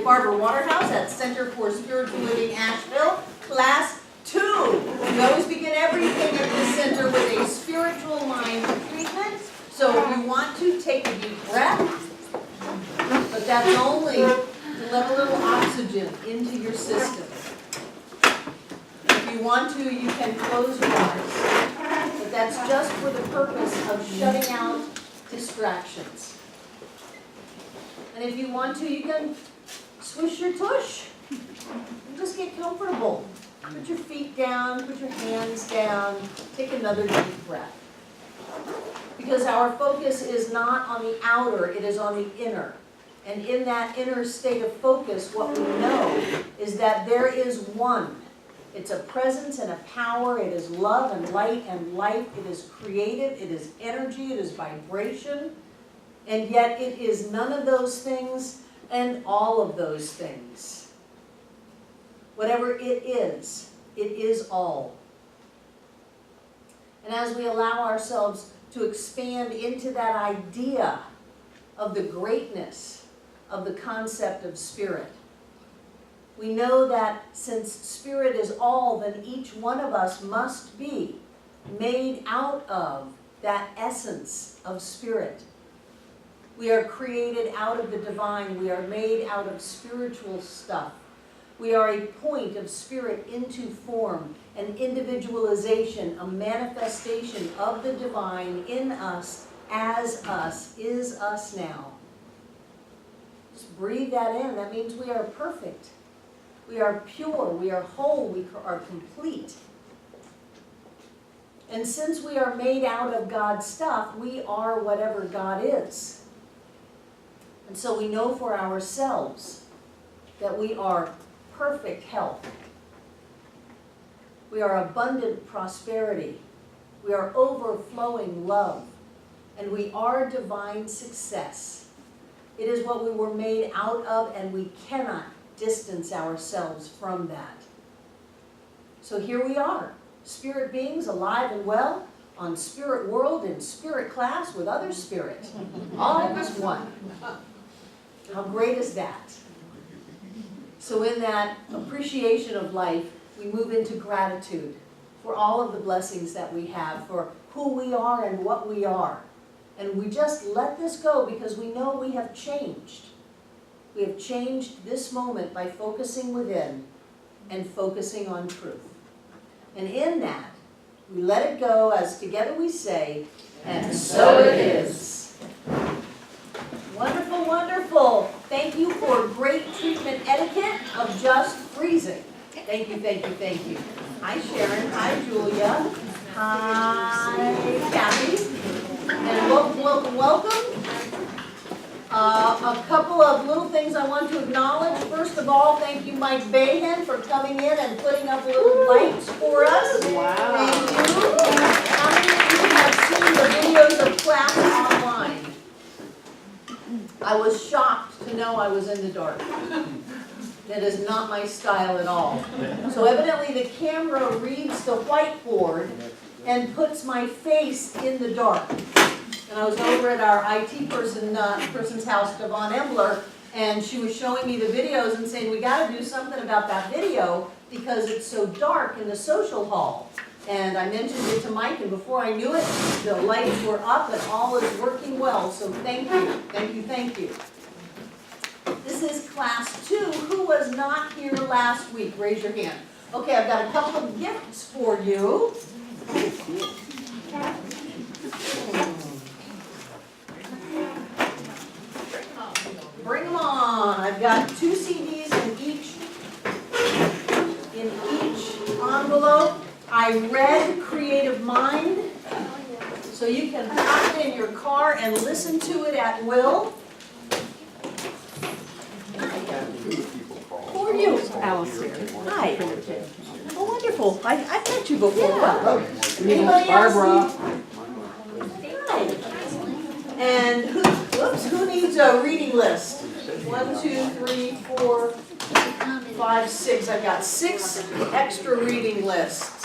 Barbara Waterhouse at Center for Spiritual Living, Asheville, Class 2. We always begin everything at this center with a spiritual mind treatment. So if you want to, take a deep breath, but that's only to let a little oxygen into your system. If you want to, you can close your eyes, but that's just for the purpose of shutting out distractions. And if you want to, you can swish your tush and just get comfortable. Put your feet down, put your hands down, take another deep breath. Because our focus is not on the outer, it is on the inner. And in that inner state of focus, what we know is that there is one. It's a presence and a power, it is love and light and life, it is creative, it is energy, it is vibration. And yet it is none of those things and all of those things. Whatever it is all. And as we allow ourselves to expand into that idea of the greatness of the concept of spirit, we know that since spirit is all, then each one of us must be made out of that essence of spirit. We are created out of the divine. We are made out of spiritual stuff. We are a point of spirit into form, an individualization, a manifestation of the divine in us, as us, is us now. Just breathe that in. That means we are perfect. We are pure. We are whole. We are complete. And since we are made out of God's stuff, we are whatever God is. And so we know for ourselves that we are perfect health. We are abundant prosperity. We are overflowing love. And we are divine success. It is what we were made out of, and we cannot distance ourselves from that. So here we are, spirit beings alive and well on spirit world in spirit class with other spirits. All as one. How great is that? So in that appreciation of life, we move into gratitude for all of the blessings that we have, for who we are and what we are. And we just let this go because we know we have changed. We have changed this moment by focusing within and focusing on truth. And in that, we let it go as together we say, and so it is. Wonderful, wonderful. Thank you for great treatment etiquette of just freezing. Thank you, thank you, thank you. Hi, Sharon. Hi, Julia. Hi, Kathy. And welcome, welcome, welcome. A couple of little things I want to acknowledge. First of all, thank you, Mike Bahan, for coming in and putting up little lights for us. Wow. Thank you. How many of you have seen the videos of class online? I was shocked to know I was in the dark. That is not my style at all. So evidently the camera reads the whiteboard and puts my face in the dark. And I was over at our IT person's house, Devon Embler, and she was showing me the videos and saying, we got to do something about that video because it's so dark in the social hall. And I mentioned it to Mike, and before I knew it, the lights were up and all is working well. So thank you, thank you, thank you. This is class 2. Who was not here last week? Raise your hand. Okay, I've got a couple of gifts for you. Bring them on. I've got 2 CDs in each envelope. I read Creative Mind, so you can pop it in your car and listen to it at will. Who are you? Alistair. Hi. Oh, wonderful. I've met you before. Yeah. Anybody Barbara. else? Hi. And who needs a reading list? 1, 2, 3, 4, 5, 6. I've got 6 extra reading lists.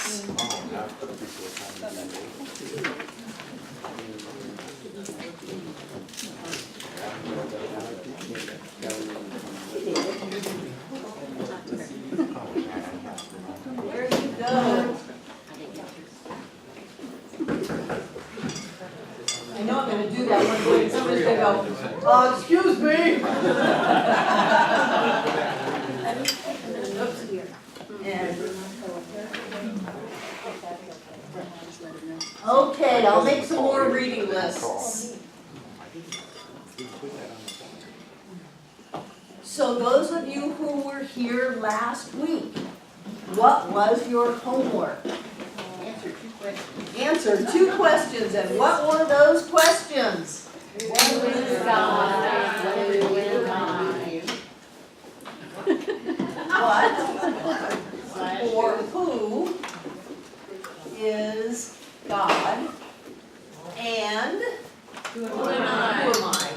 go, excuse me. Okay, I'll make some more reading lists. So those of you who were here last week, what was your homework? Answer 2 questions. Answer 2 questions, and what were those questions? What is God? What is I? What or who is God? And who am I?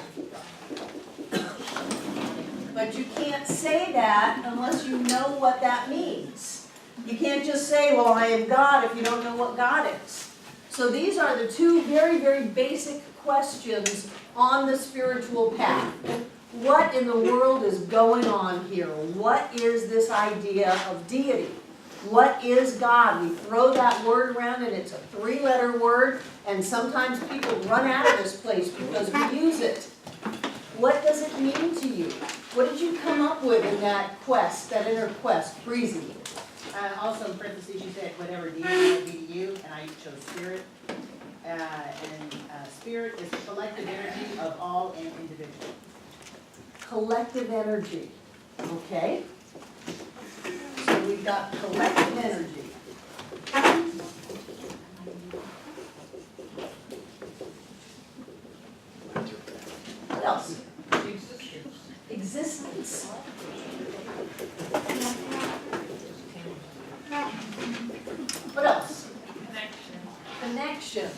But you can't say that unless you know what that means. You can't just say, well, I am God, if you don't know what God is. So these are the 2 very, very basic questions on the spiritual path. What in the world is going on here? What is this idea of deity? What is God? We throw that word around and it's a 3-letter word, and sometimes people run out of this place because we use it. What does it mean to you? What did you come up with in that quest, that inner quest, Breezy? Also in parentheses you said whatever deity might be to you, and I chose spirit. Spirit is the collective energy of all and individual. Collective energy, okay? So we've got collective energy. What else? Existence. What else? Connection.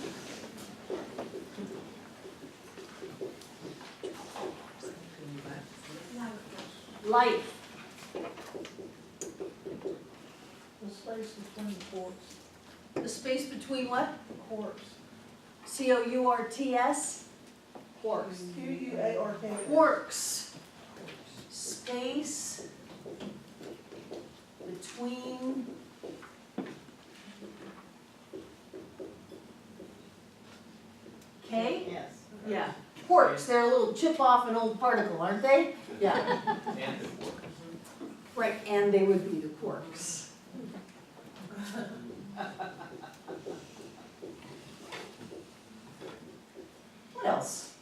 Life. The space between the quarks. The space between what? Quarks. C-O-U-R-T-S? Quarks. Q-U-A-R-K. Quarks. Space between K? Yes. Yeah. Quarks, they're a little chip off an old particle, aren't they? Yeah. Right, and they would be the quarks. What else?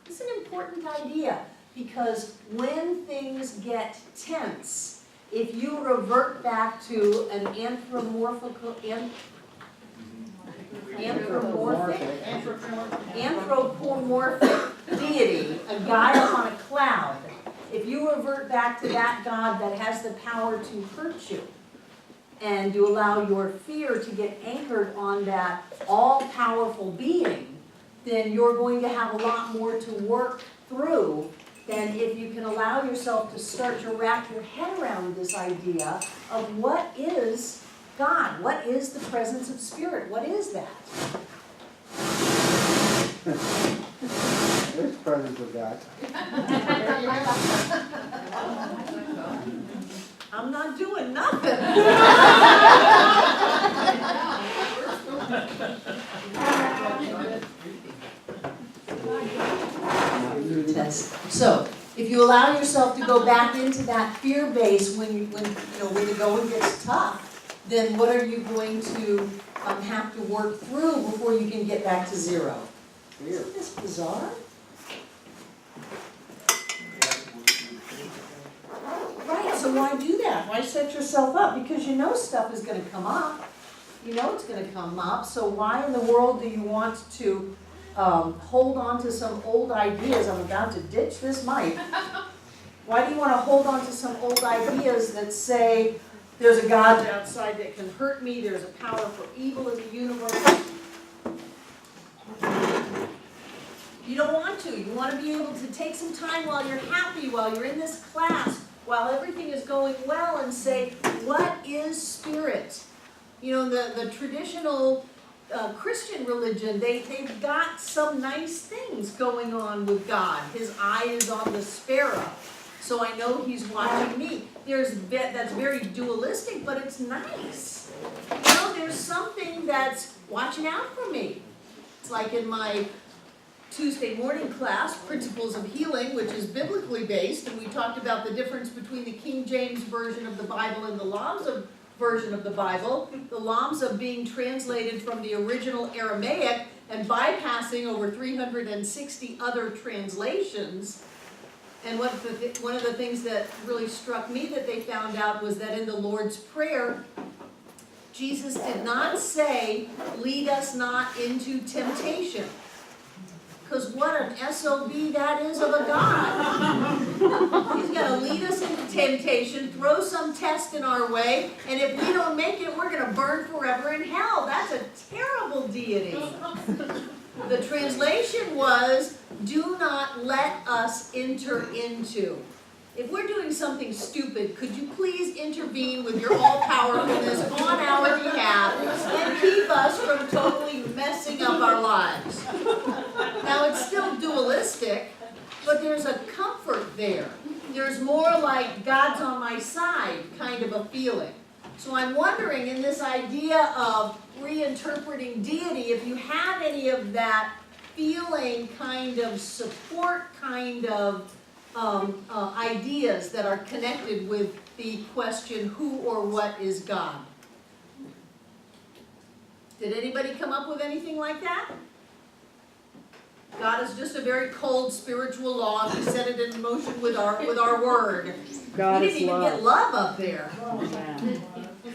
It's an important idea because when things get tense, if you revert back to an anthropomorphic deity, a guy up on a cloud, if you revert back to that God that has the power to hurt you, and you allow your fear to get anchored on that all-powerful being, then you're going to have a lot more to work through than if you can allow yourself to start to wrap your head around this idea of what is God? What is the presence of Spirit? What is that? There's presence of God. I'm not doing nothing. So, if you allow yourself to go back into that fear base when the going gets tough, then what are you going to have to work through before you can get back to 0? Isn't this bizarre? Right, so why do that? Why set yourself up? Because you know stuff is going to come up. You know it's going to come up, so why in the world do you want to hold on to some old ideas? I'm about to ditch this mic. Why do you want to hold on to some old ideas that say, there's a God outside that can hurt me, there's a power for evil in the universe? You don't want to. You want to be able to take some time while you're happy, while you're in this class, while everything is going well, and say, what is spirit? You know, the traditional Christian religion, they've got some nice things going on with God. His eye is on the sparrow, so I know he's watching me. That's very dualistic, but it's nice. You know, there's something that's watching out for me. It's like in my Tuesday morning class, Principles of Healing, which is biblically based, and we talked about the difference between the King James Version of the Bible and the Lamsa version of the Bible. The Lamsa being translated from the original Aramaic and bypassing over 360 other translations. And one of the things that really struck me that they found out was that in the Lord's Prayer, Jesus did not say, lead us not into temptation. Because what an SOB that is of a God. He's going to lead us into temptation, throw some test in our way, and if we don't make it, we're going to burn forever in hell. That's a terrible deity. The translation was, do not let us enter into. If we're doing something stupid, could you please intervene with your all-powerfulness on our behalf and keep us from totally messing up our lives? Now, it's still dualistic, but there's a comfort there. There's more like God's on my side kind of a feeling. So I'm wondering, in this idea of reinterpreting deity, if you have any of that feeling kind of support kind of ideas that are connected with the question, who or what is God? Did anybody come up with anything like that? God is just a very cold spiritual law, and we set it in motion with our word. God We is didn't even love. get love up there. Yeah.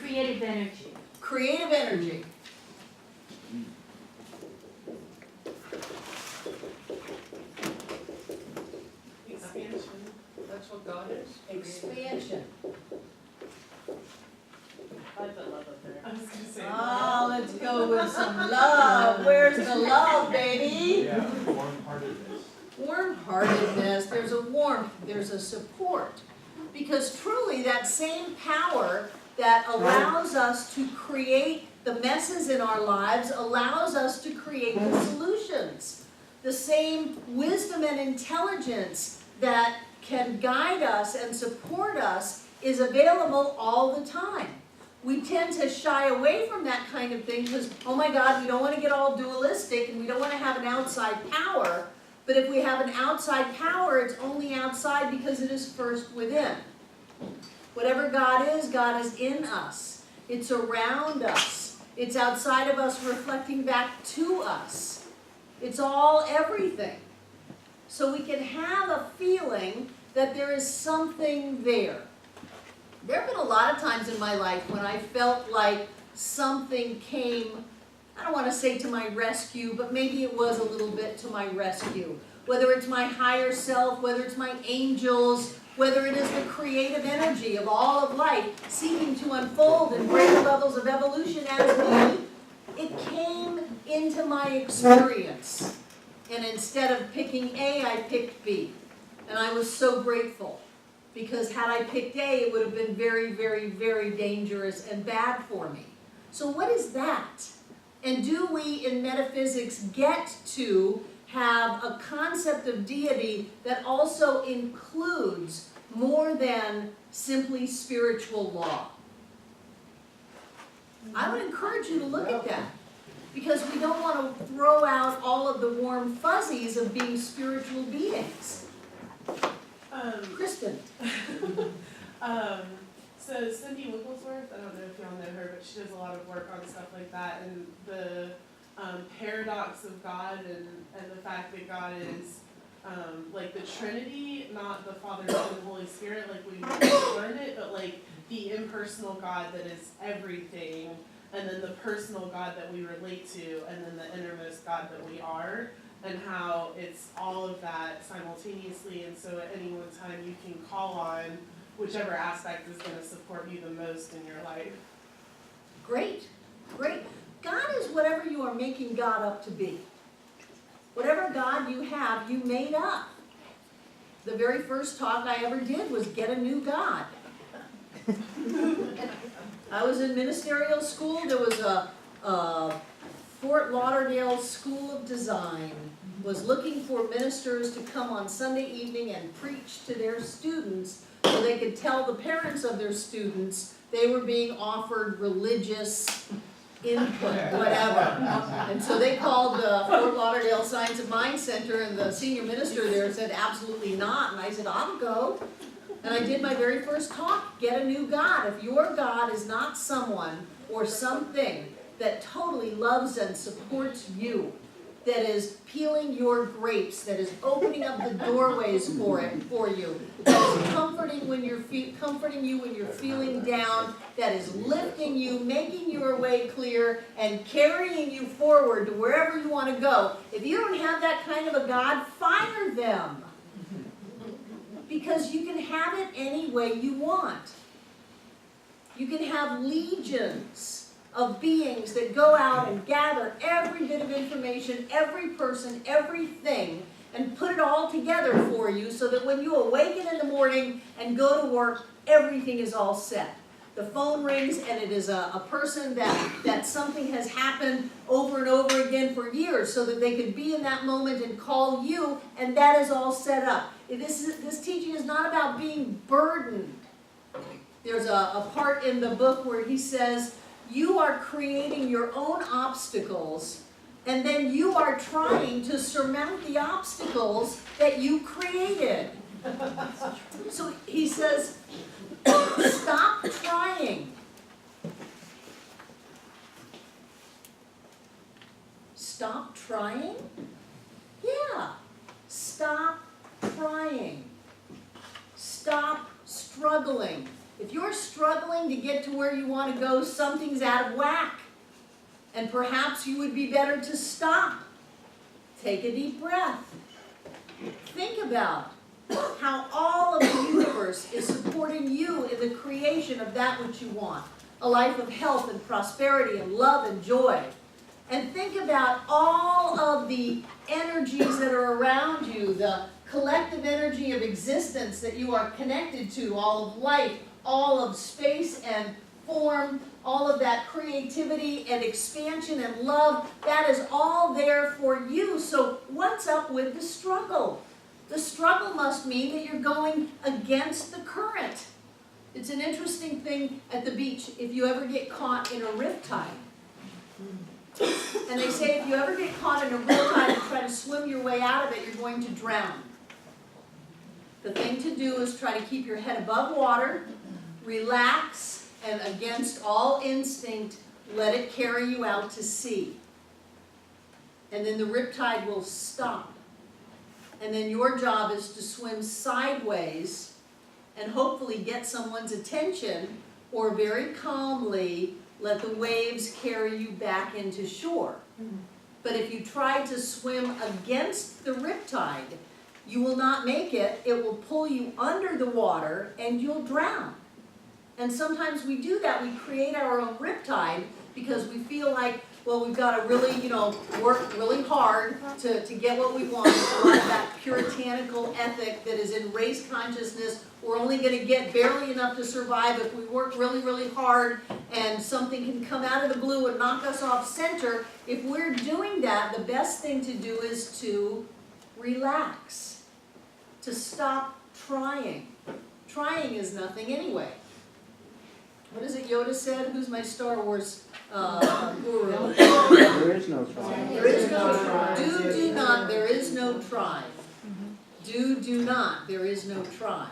Creative energy. Creative energy. Expansion, that's what God is. Expansion. I put love up there. I was gonna say. Oh, let's go with some love. Where's the love, baby? Yeah, warm-heartedness. Warm-heartedness, there's a warmth, there's a support. Because truly, that same power that allows us to create the messes in our lives allows us to create the solutions. The same wisdom and intelligence that can guide us and support us is available all the time. We tend to shy away from that kind of thing because, oh my God, we don't want to get all dualistic and we don't want to have an outside power. But if we have an outside power, it's only outside because it is first within. Whatever God is in us. It's around us. It's outside of us reflecting back to us. It's all everything. So we can have a feeling that there is something there. There have been a lot of times in my life when I felt like something came, I don't want to say to my rescue, but maybe it was a little bit to my rescue. Whether it's my higher self, whether it's my angels, whether it is the creative energy of all of life seeking to unfold in greater levels of evolution as me, it came into my experience. And instead of picking A, I picked B. And I was so grateful. Because had I picked A, it would have been very, very, very dangerous and bad for me. So what is that? And do we in metaphysics get to have a concept of deity that also includes more than simply spiritual law? I would encourage you to look at that. Because we don't want to throw out all of the warm fuzzies of being spiritual beings. Kristen. So Cindy Wigglesworth, I don't know if y'all know her, but she does a lot of work on stuff like that, and the paradox of God and the fact that God is like the Trinity, not the Father, Son, and Holy Spirit, like we learned it, but like the impersonal God that is everything, and then the personal God that we relate to, and then the innermost God that we are. And how it's all of that simultaneously, and so at any one time you can call on whichever aspect is going to support you the most in your life. Great, great. God is whatever you are making God up to be. Whatever God you have, you made up. The very first talk I ever did was get a new God. I was in ministerial school. There was a Fort Lauderdale School of Design was looking for ministers to come on Sunday evening and preach to their students so they could tell the parents of their students they were being offered religious input, whatever. And so they called the Fort Lauderdale Science and Mind Center, and the senior minister there said, absolutely not. And I said, I'll go. And I did my very first talk, get a new God. If your God is not someone or something that totally loves and supports you, that is peeling your grapes, that is opening up the doorways for you, that is comforting you when you're feeling down, that is lifting you, making your way clear, and carrying you forward to wherever you want to go. If you don't have that kind of a God, fire them. Because you can have it any way you want. You can have legions of beings that go out and gather every bit of information, every person, everything, and put it all together for you so that when you awaken in the morning and go to work, everything is all set. The phone rings and it is a person that something has happened over and over again for years so that they could be in that moment and call you, and that is all set up. This teaching is not about being burdened. There's a part in the book where he says, you are creating your own obstacles, and then you are trying to surmount the obstacles that you created. So he says, stop trying. Stop trying? Yeah. Stop trying. Stop struggling. If you're struggling to get to where you want to go, something's out of whack. And perhaps you would be better to stop. Take a deep breath. Think about how all of the universe is supporting you in the creation of that which you want. A life of health and prosperity and love and joy. And think about all of the energies that are around you, the collective energy of existence that you are connected to, all of life, all of space and form, all of that creativity and expansion and love, that is all there for you. So what's up with the struggle? The struggle must mean that you're going against the current. It's an interesting thing at the beach if you ever get caught in a riptide. And they say if you ever get caught in a riptide and try to swim your way out of it, you're going to drown. The thing to do is try to keep your head above water, relax, and against all instinct, let it carry you out to sea. And then the riptide will stop. And then your job is to swim sideways and hopefully get someone's attention, or very calmly let the waves carry you back into shore. But if you try to swim against the riptide, you will not make it. It will pull you under the water and you'll drown. And sometimes we do that. We create our own riptide because we feel like, well, we've got to really, work really hard to get what we want. It's a lot of that puritanical ethic that is in race consciousness. We're only going to get barely enough to survive if we work really, really hard, and something can come out of the blue and knock us off center. If we're doing that, the best thing to do is to relax, to stop trying. Trying is nothing anyway. What is it Yoda said? Who's my Star Wars guru? There is no trying. There is no try. Do not, there is no try. Do not, there is no try.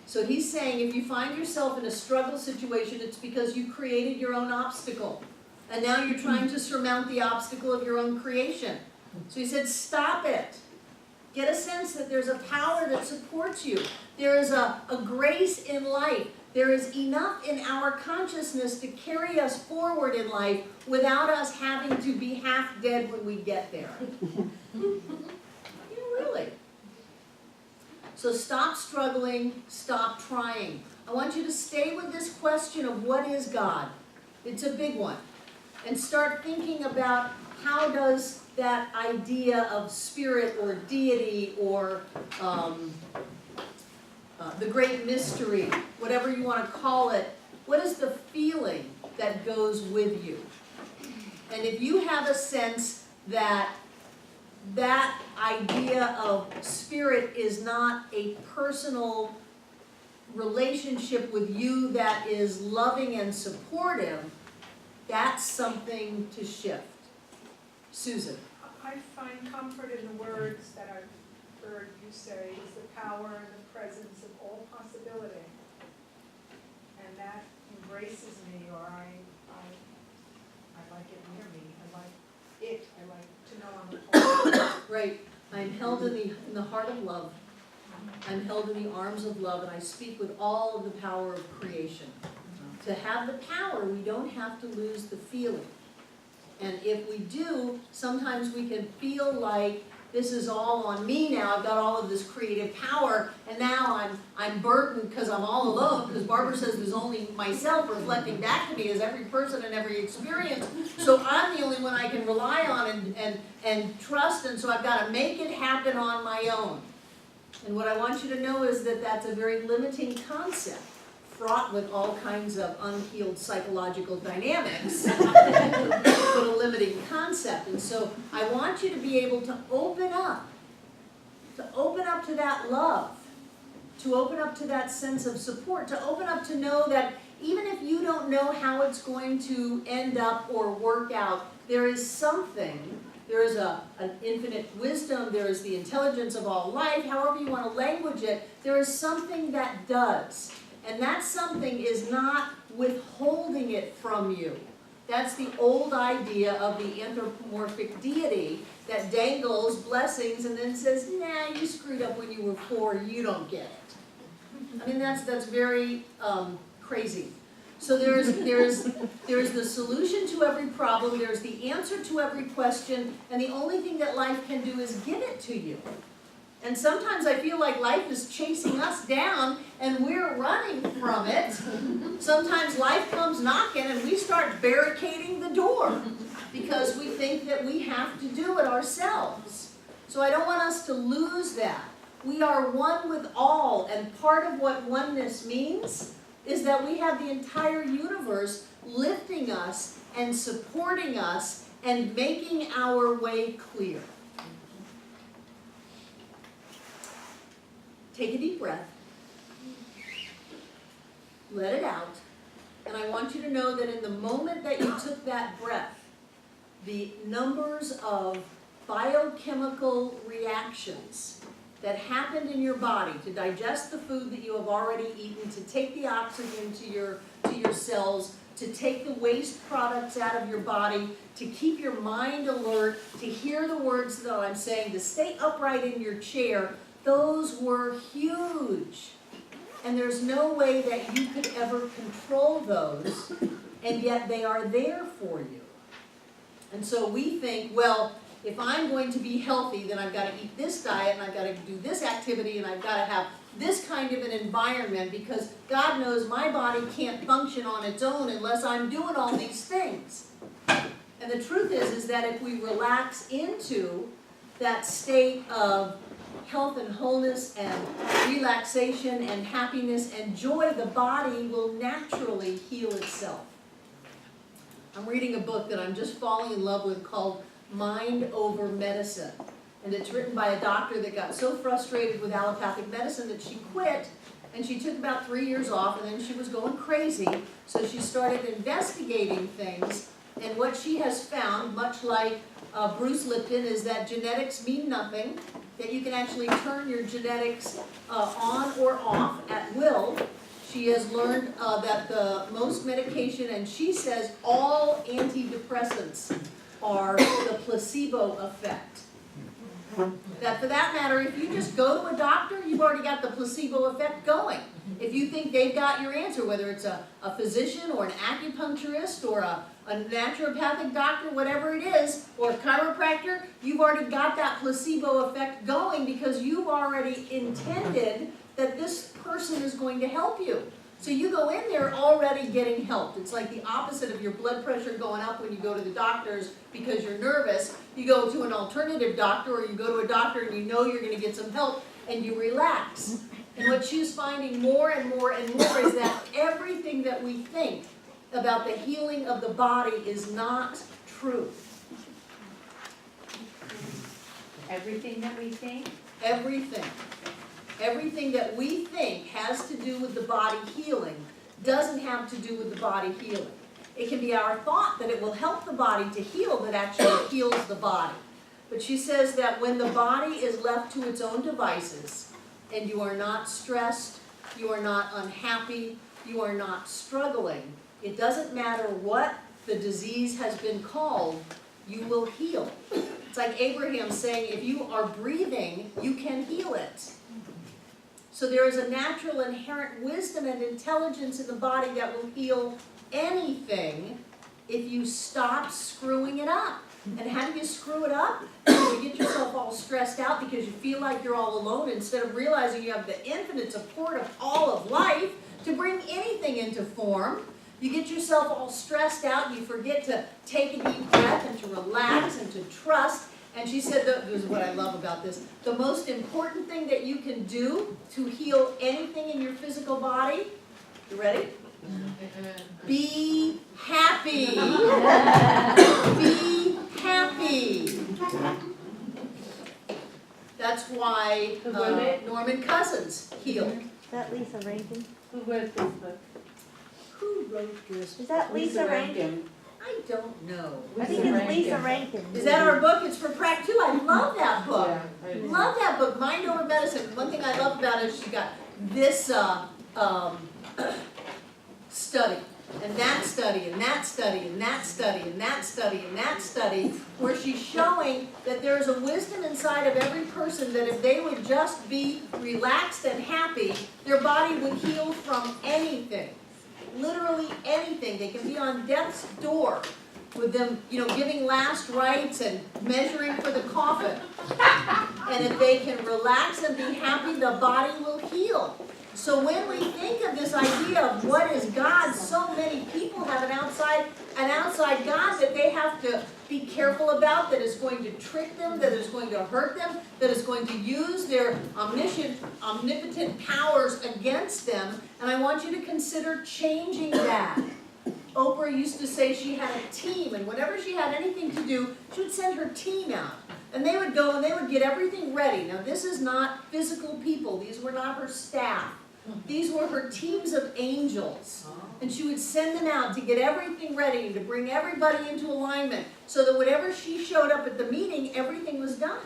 So he's saying if you find yourself in a struggle situation, it's because you created your own obstacle. And now you're trying to surmount the obstacle of your own creation. So he said, stop it. Get a sense that there's a power that supports you. There is a grace in life. There is enough in our consciousness to carry us forward in life without us having to be half dead when we get there. Really. So stop struggling, stop trying. I want you to stay with this question of what is God? It's a big one. And start thinking about how does that idea of spirit or deity or the great mystery, whatever you want to call it, what is the feeling that goes with you? And if you have a sense that that idea of spirit is not a personal relationship with you that is loving and supportive, That's something to shift. Susan? I find comfort in the words that I've heard you say, is the power and the presence of all possibility. And that embraces me, or I like it near me, I like to know I'm a part of it. Right, I'm held in the heart of love. I'm held in the arms of love, and I speak with all of the power of creation. To have the power, we don't have to lose the feeling. And if we do, sometimes we can feel like this is all on me now. I've got all of this creative power, and now I'm burdened because I'm all alone, because Barbara says there's only myself reflecting back to me as every person and every experience. So I'm the only one I can rely on and trust, and so I've got to make it happen on my own. And what I want you to know is that that's a very limiting concept, fraught with all kinds of unhealed psychological dynamics, but a limiting concept. And so I want you to be able to open up to that love, to open up to that sense of support, to open up to know that even if you don't know how it's going to end up or work out, there is something. There is an infinite wisdom, there is the intelligence of all life, however you want to language it, there is something that does. And that something is not withholding it from you. That's the old idea of the anthropomorphic deity that dangles blessings and then says, nah, you screwed up when you were 4, you don't get it. I mean, that's very crazy. So there's the solution to every problem, there's the answer to every question, and the only thing that life can do is give it to you. And sometimes I feel like life is chasing us down and we're running from it. Sometimes life comes knocking and we start barricading the door because we think that we have to do it ourselves. So I don't want us to lose that. We are one with all, and part of what oneness means is that we have the entire universe lifting us and supporting us and making our way clear. Take a deep breath, let it out, and I want you to know that in the moment that you took that breath, the numbers of biochemical reactions that happened in your body to digest the food that you have already eaten, to take the oxygen to your cells, to take the waste products out of your body, to keep your mind alert, to hear the words that I'm saying, to stay upright in your chair, those were huge. And there's no way that you could ever control those, and yet they are there for you. And so we think, well, if I'm going to be healthy, then I've got to eat this diet, and I've got to do this activity, and I've got to have this kind of an environment, because God knows my body can't function on its own unless I'm doing all these things. And the truth is that if we relax into that state of health and wholeness and relaxation and happiness and joy, the body will naturally heal itself. I'm reading a book that I'm just falling in love with called Mind Over Medicine. And it's written by a doctor that got so frustrated with allopathic medicine that she quit, and she took about 3 years off, and then she was going crazy. So she started investigating things, and what she has found, much like Bruce Lipton, is that genetics mean nothing, that you can actually turn your genetics on or off at will. She has learned that the most medication, and she says all antidepressants are the placebo effect. That for that matter, if you just go to a doctor, you've already got the placebo effect going. If you think they've got your answer, whether it's a physician or an acupuncturist or a naturopathic doctor, whatever it is, or a chiropractor, you've already got that placebo effect going because you've already intended that this person is going to help you. So you go in there already getting helped. It's like the opposite of your blood pressure going up when you go to the doctors because you're nervous. You go to an alternative doctor, or you go to a doctor and you know you're going to get some help, and you relax. And what she's finding more and more and more is that everything that we think about the healing of the body is not true. Everything that we think? Everything. Everything that we think has to do with the body healing doesn't have to do with the body healing. It can be our thought that it will help the body to heal that actually heals the body. But she says that when the body is left to its own devices, and you are not stressed, you are not unhappy, you are not struggling, it doesn't matter what the disease has been called, you will heal. It's like Abraham saying, if you are breathing, you can heal it. So there is a natural inherent wisdom and intelligence in the body that will heal anything if you stop screwing it up. And how do you screw it up? You get yourself all stressed out because you feel like you're all alone instead of realizing you have the infinite support of all of life to bring anything into form. You get yourself all stressed out and you forget to take a deep breath and to relax and to trust. And she said, this is what I love about this, the most important thing that you can do to heal anything in your physical body, you ready? Be happy. Be happy. That's why Norman Cousins healed. Is that Lisa Rankin? Who wrote this book? Who wrote this? Is that Lisa Rankin? I don't know. I think it's Lisa Rankin. Is that our book? It's for Prac 2. I love that book. Yeah. Love that book, Mind Over Medicine. One thing I love about it is she got this study, and that study, and that study, and that study, and that study, and that study, where she's showing that there's a wisdom inside of every person that if they would just be relaxed and happy, their body would heal from anything. Literally anything. They can be on death's door with them, giving last rites and measuring for the coffin. And if they can relax and be happy, the body will heal. So when we think of this idea of what is God, so many people have an outside God that they have to be careful about, that is going to trick them, that is going to hurt them, that is going to use their omnipotent powers against them. And I want you to consider changing that. Oprah used to say she had a team, and whenever she had anything to do, she would send her team out. And they would go and they would get everything ready. Now this is not physical people. These were not her staff. These were her teams of angels. And she would send them out to get everything ready and to bring everybody into alignment so that whenever she showed up at the meeting, everything was done.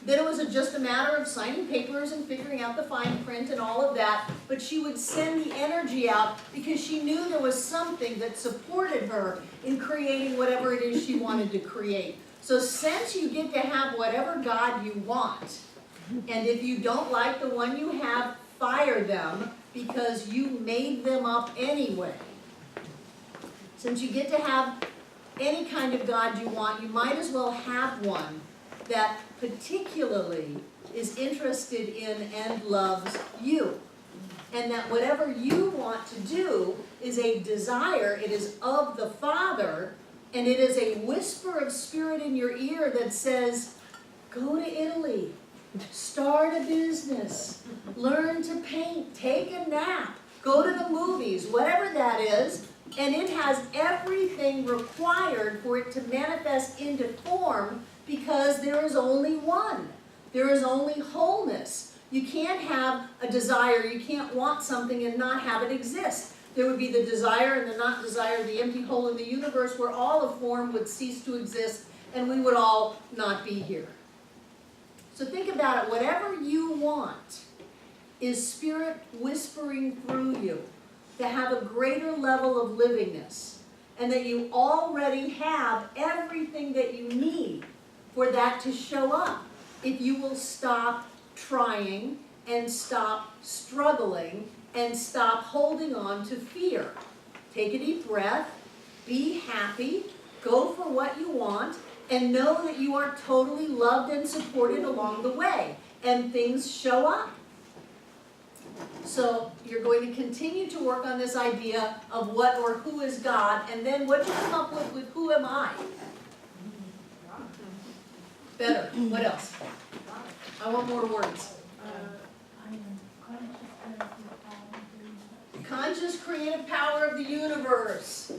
Then it was just a matter of signing papers and figuring out the fine print and all of that. But she would send the energy out because she knew there was something that supported her in creating whatever it is she wanted to create. So since you get to have whatever God you want, and if you don't like the one you have, fire them because you made them up anyway. Since you get to have any kind of God you want, you might as well have one that particularly is interested in and loves you. And that whatever you want to do is a desire, it is of the Father, and it is a whisper of spirit in your ear that says, go to Italy, start a business, learn to paint, take a nap, go to the movies, whatever that is, and it has everything required for it to manifest into form because there is only one. There is only wholeness. You can't have a desire, you can't want something and not have it exist. There would be the desire and the not desire, the empty hole in the universe where all of form would cease to exist and we would all not be here. So think about it, whatever you want is spirit whispering through you to have a greater level of livingness and that you already have everything that you need for that to show up if you will stop trying and stop struggling and stop holding on to fear. Take a deep breath, be happy, go for what you want, and know that you are totally loved and supported along the way, and things show up. So you're going to continue to work on this idea of what or who is God, and then what you come up with who am I? Better. What else? I want more words. Conscious creative power of the universe.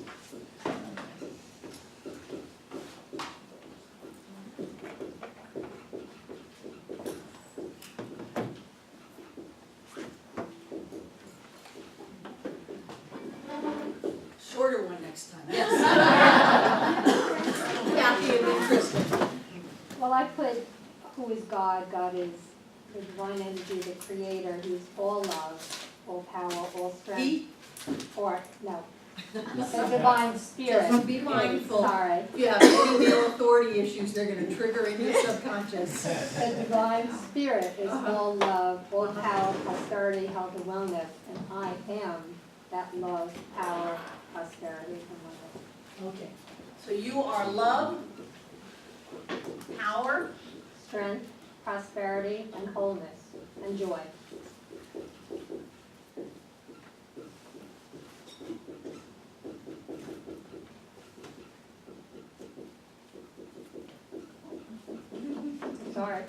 Shorter one next next time, yes. Kathy and then Kristen. Well, I put, who is God? God is the divine energy, the creator, who's all love, all power, all strength. He, Or, no, the divine spirit. Just be mindful. Sorry. if you have any male authority issues, they're gonna trigger in your subconscious. The divine spirit is all love, all power, prosperity, health, and wellness. And I am that love, power, prosperity, and wellness. Okay, so you are love, power, Strength, prosperity, and wholeness, and joy. Sorry.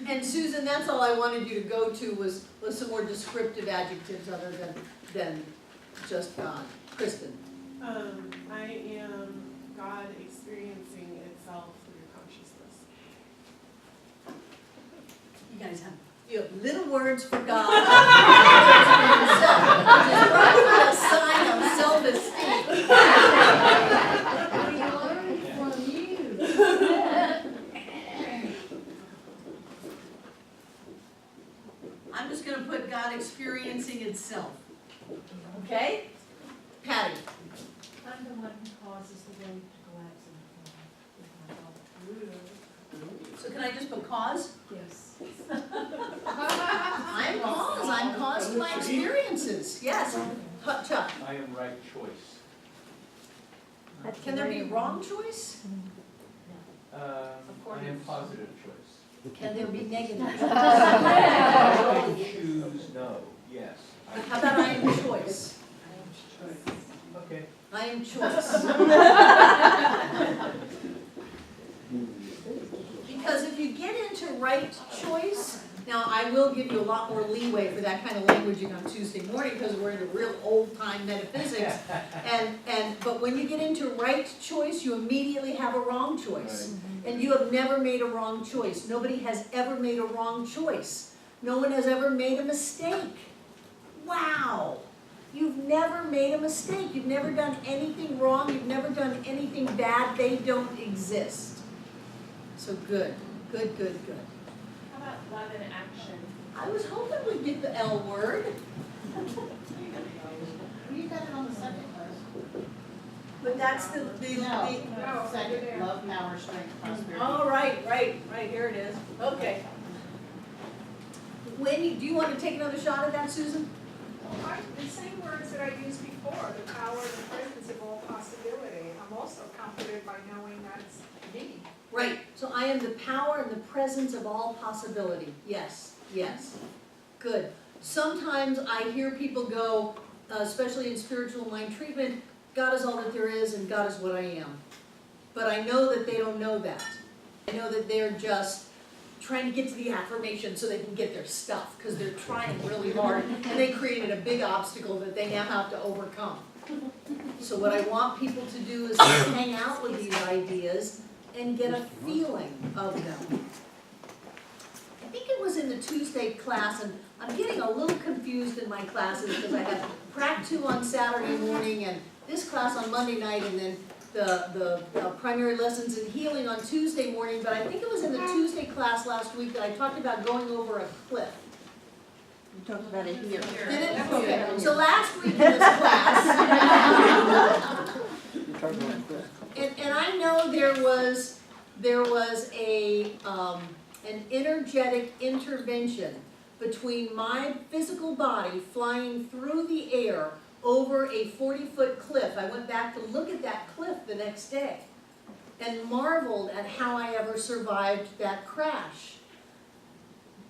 and Susan, that's all I wanted you to go to was some more descriptive adjectives other than just God. Kristen. I am God experiencing itself through consciousness. You have little words for God. Which is probably a sign of self-esteem. We learned from you. I'm just gonna put God experiencing itself. Okay? Patty. I'm the one who causes the road to collapse in the So can I just put cause? Yes. I'm cause. I'm cause to my experiences. Yes. Chuck. I am right choice. That's Can there be right. wrong choice? I am positive choice. Can there be negative choice? I can choose no, yes. How about I am choice? Okay. I am choice. Because if you get into right choice, now I will give you a lot more leeway for that kind of languaging on Tuesday morning because we're into real old-time metaphysics. But when you get into right choice, you immediately have a wrong choice. And you have never made a wrong choice. Nobody has ever made a wrong choice. No one has ever made a mistake. Wow. You've never made a mistake. You've never done anything wrong. You've never done anything bad. They don't exist. So good. Good, good, good. How about love in action? I was hoping we'd get the L word. You got it on the second list. But that's the No, second, love, power, strength, prosperity. oh, right, here it is. Okay. Do you want to take another shot at that, Susan? The same words that I used before, the power and the presence of all possibility. I'm also comforted by knowing that's me. Right, so I am the power and the presence of all possibility. Yes, yes. Good. Sometimes I hear people go, especially in spiritual mind treatment, God is all that there is and God is what I am. But I know that they don't know that. I know that they're just trying to get to the affirmation so they can get their stuff because they're trying really hard and they created a big obstacle that they now have to overcome. So what I want people to do is hang out with these ideas and get a feeling of them. I think it was in the Tuesday class, and I'm getting a little confused in my classes because I have Prac 2 on Saturday morning and this class on Monday night and then the primary lessons in healing on Tuesday morning, but I think it was in the Tuesday class last week that I talked about going over a cliff. You talked about it here. Did it? Okay. So last week in this class, and I know there was an energetic intervention between my physical body flying through the air over a 40-foot cliff. I went back to look at that cliff the next day and marveled at how I ever survived that crash.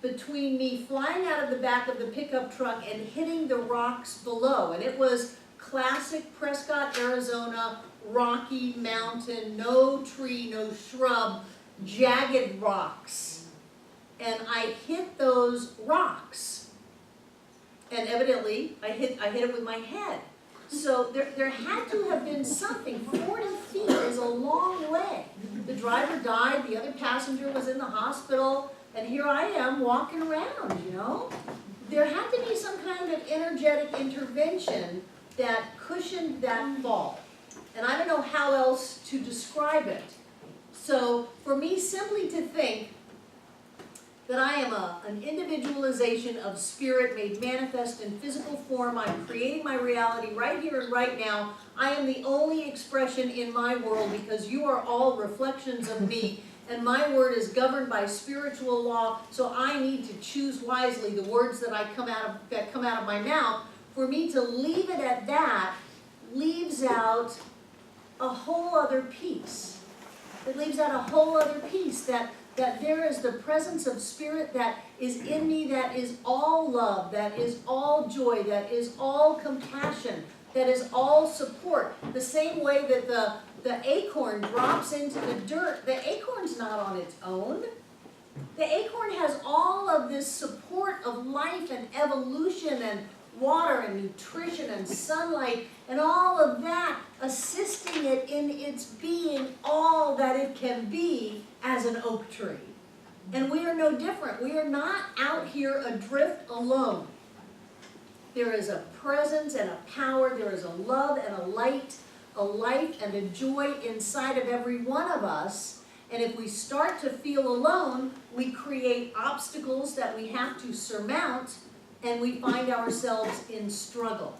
Between me flying out of the back of the pickup truck and hitting the rocks below, and it was classic Prescott, Arizona, rocky mountain, no tree, no shrub, jagged rocks. And I hit those rocks. And evidently, I hit it with my head. So there had to have been something. 40 feet is a long way. The driver died, the other passenger was in the hospital, and here I am walking around, you know? There had to be some kind of energetic intervention that cushioned that fall. And I don't know how else to describe it. So for me, simply to think that I am an individualization of spirit made manifest in physical form, I'm creating my reality right here and right now. I am the only expression in my world because you are all reflections of me, and my word is governed by spiritual law, so I need to choose wisely the words that come out of my mouth. For me to leave it at that leaves out a whole other piece. It leaves out a whole other piece, that there is the presence of spirit that is in me, that is all love, that is all joy, that is all compassion, that is all support. The same way that the acorn drops into the dirt, the acorn's not on its own. The acorn has all of this support of life and evolution and water and nutrition and sunlight and all of that assisting it in its being all that it can be as an oak tree. And we are no different. We are not out here adrift alone. There is a presence and a power, there is a love and a light, a life and a joy inside of every one of us. And if we start to feel alone, we create obstacles that we have to surmount, and we find ourselves in struggle.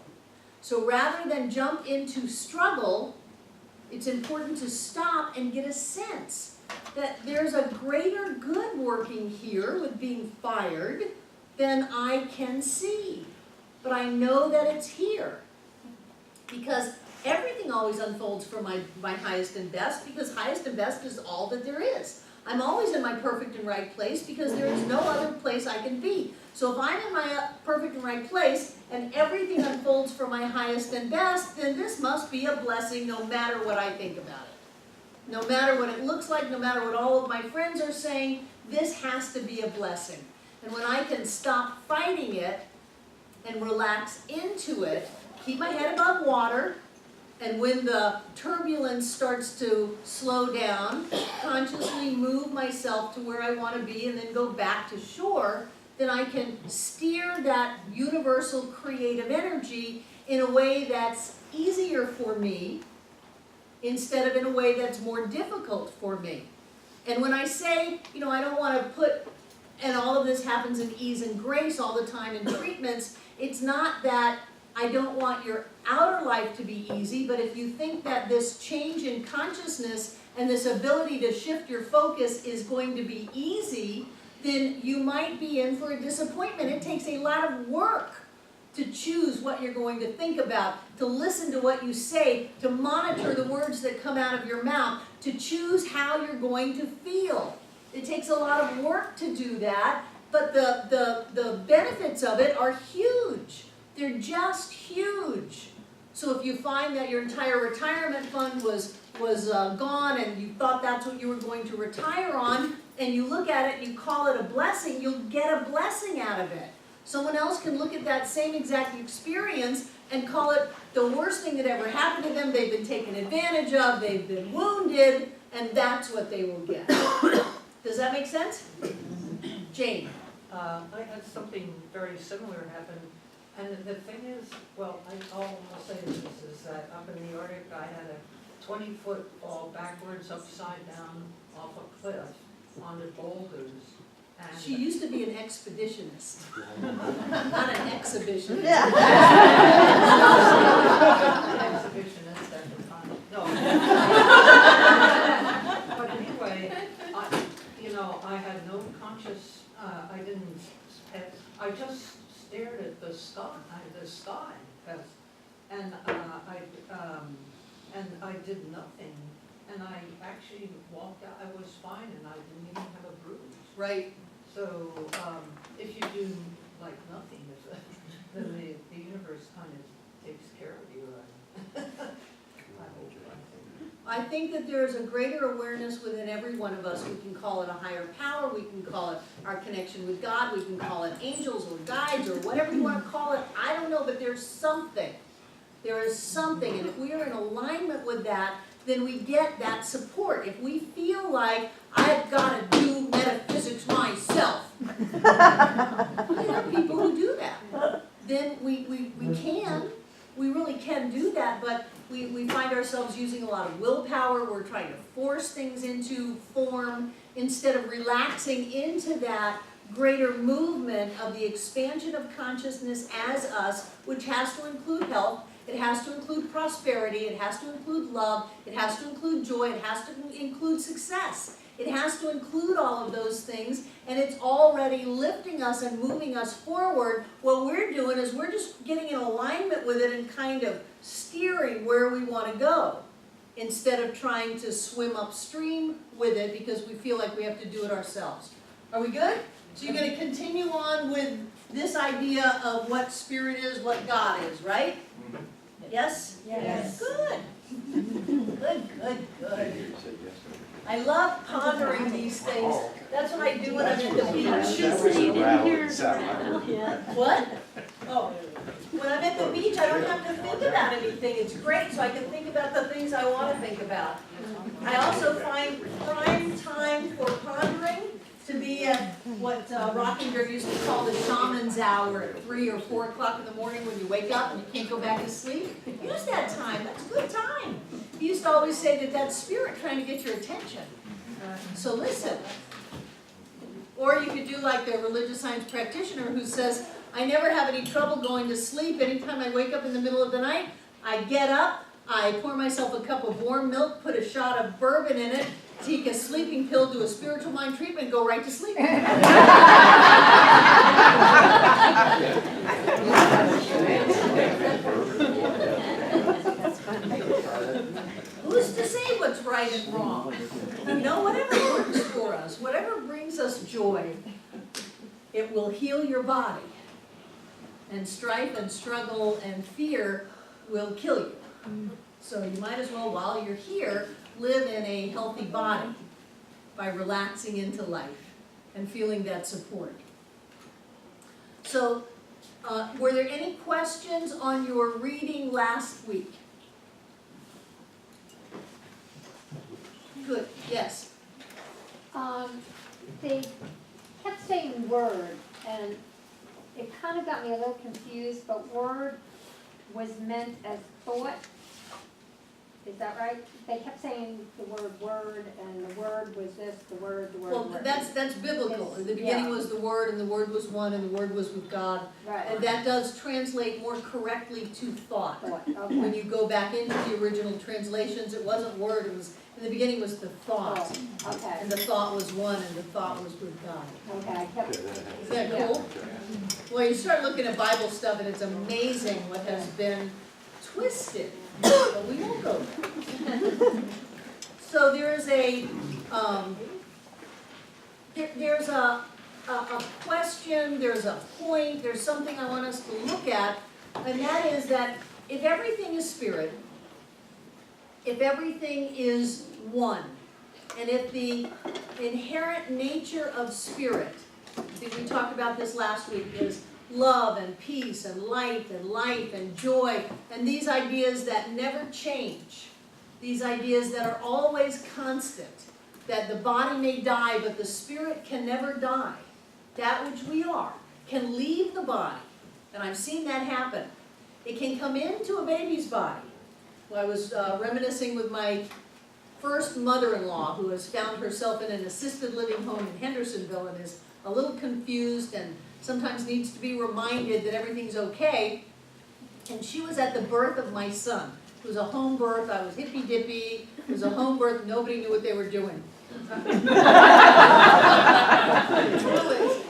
So rather than jump into struggle, it's important to stop and get a sense that there's a greater good working here with being fired than I can see. But I know that it's here. Because everything always unfolds for my highest and best, because highest and best is all that there is. I'm always in my perfect and right place because there is no other place I can be. So if I'm in my perfect and right place and everything unfolds for my highest and best, then this must be a blessing no matter what I think about it. No matter what it looks like, no matter what all of my friends are saying, this has to be a blessing. And when I can stop fighting it and relax into it, keep my head above water, and when the turbulence starts to slow down, consciously move myself to where I want to be and then go back to shore, then I can steer that universal creative energy in a way that's easier for me instead of in a way that's more difficult for me. And when I say, I don't want to put, and all of this happens in ease and grace all the time in treatments, it's not that I don't want your outer life to be easy, but if you think that this change in consciousness and this ability to shift your focus is going to be easy, then you might be in for a disappointment. It takes a lot of work to choose what you're going to think about, to listen to what you say, to monitor the words that come out of your mouth, to choose how you're going to feel. It takes a lot of work to do that, but the benefits of it are huge. They're just huge. So if you find that your entire retirement fund was gone and you thought that's what you were going to retire on, and you look at it and you call it a blessing, you'll get a blessing out of it. Someone else can look at that same exact experience and call it the worst thing that ever happened to them. They've been taken advantage of, they've been wounded, and that's what they will get. Does that make sense? Jane? I had something very similar happen. And the thing is, well, all I'll say is this, is that up in the Arctic, I had a 20-foot fall backwards, upside down, off a cliff, onto boulders. And She used to be an expeditionist, not an exhibitionist. exhibitionist at the time. No. But anyway, I had no conscious, I just stared at the sky, and I did nothing, and I actually walked out. I was fine, and I didn't even have a bruise. Right. So if you do like nothing, then the universe kind of takes care of you. I hope. I think that there is a greater awareness within every one of us. We can call it a higher power, we can call it our connection with God, we can call it angels or guides or whatever you want to call it. I don't know, but there's something. There is something, and if we are in alignment with that, then we get that support. If we feel like I've got to do metaphysics myself, there are people who do that. Then we can, we really can do that, but we find ourselves using a lot of willpower. We're trying to force things into form instead of relaxing into that greater movement of the expansion of consciousness as us, which has to include health, it has to include prosperity, it has to include love, it has to include joy, it has to include success. It has to include all of those things, and it's already lifting us and moving us forward. What we're doing is we're just getting in alignment with it and kind of steering where we want to go, instead of trying to swim upstream with it because we feel like we have to do it ourselves. Are we good? So you're going to continue on with this idea of what spirit is, what God is, right? Yes? Yes. Good. Good. I love pondering these things. That's what I do when I'm at the beach. What? Oh, when I'm at the beach, I don't have to think about anything. It's great, so I can think about the things I want to think about. I also find prime time for pondering to be at what Rockinger used to call the shaman's hour at 3 or 4 o'clock in the morning when you wake up and you can't go back to sleep. Use that time. That's a good time. He used to always say that that's spirit trying to get your attention. So listen. Or you could do like the religious science practitioner who says, I never have any trouble going to sleep. Anytime I wake up in the middle of the night, I get up, I pour myself a cup of warm milk, put a shot of bourbon in it, take a sleeping pill, do a spiritual mind treatment, go right to sleep. Who's to say what's right and wrong? You know, whatever works for us, whatever brings us joy, it will heal your body. And strife and struggle and fear will kill you. So you might as well, while you're here, live in a healthy body by relaxing into life and feeling that support. So, were there any questions on your reading last week? Good, yes. They kept saying word, and it kind of got me a little confused, but word was meant as thought. Is that right? They kept saying the word, and the word was this, the word. Well, that's biblical. In the beginning was the Word, and the Word was one, and the Word was with God. Right. And that does translate more correctly to thought. Okay. When you go back into the original translations, it wasn't word, it was, in the beginning was the thought. Okay. And the thought was one, and the thought was with God. Okay, I kept. Is that cool? Well, you start looking at Bible stuff, and it's amazing what has been twisted. But we won't go there. So there is there's a question, there's a point, there's something I want us to look at, and that is that if everything is spirit, if everything is one, and if the inherent nature of spirit, I think we talked about this last week, is love and peace and light and life and joy, and these ideas that never change, these ideas that are always constant, that the body may die but the spirit can never die. That which we are can leave the body, and I've seen that happen. It can come into a baby's body. Well, I was reminiscing with my first mother-in-law who has found herself in an assisted living home in Hendersonville and is a little confused and sometimes needs to be reminded that everything's okay. And she was at the birth of my son. It was a home birth. I was hippy-dippy. It was a home birth. Nobody knew what they were doing.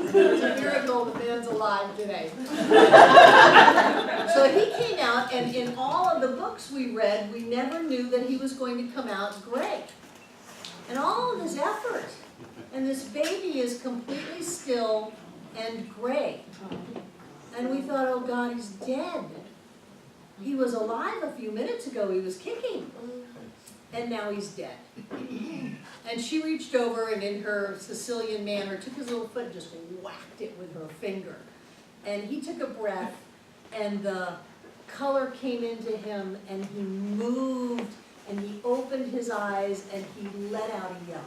It's a miracle the man's alive today. So he came out, and in all of the books we read, we never knew that he was going to come out gray. And all of his effort. And this baby is completely still and gray. And we thought, oh God, he's dead. He was alive a few minutes ago. He was kicking. And now he's dead. And she reached over and in her Sicilian manner took his little foot and just whacked it with her finger. And he took a breath and the color came into him and he moved and he opened his eyes and he let out a yell.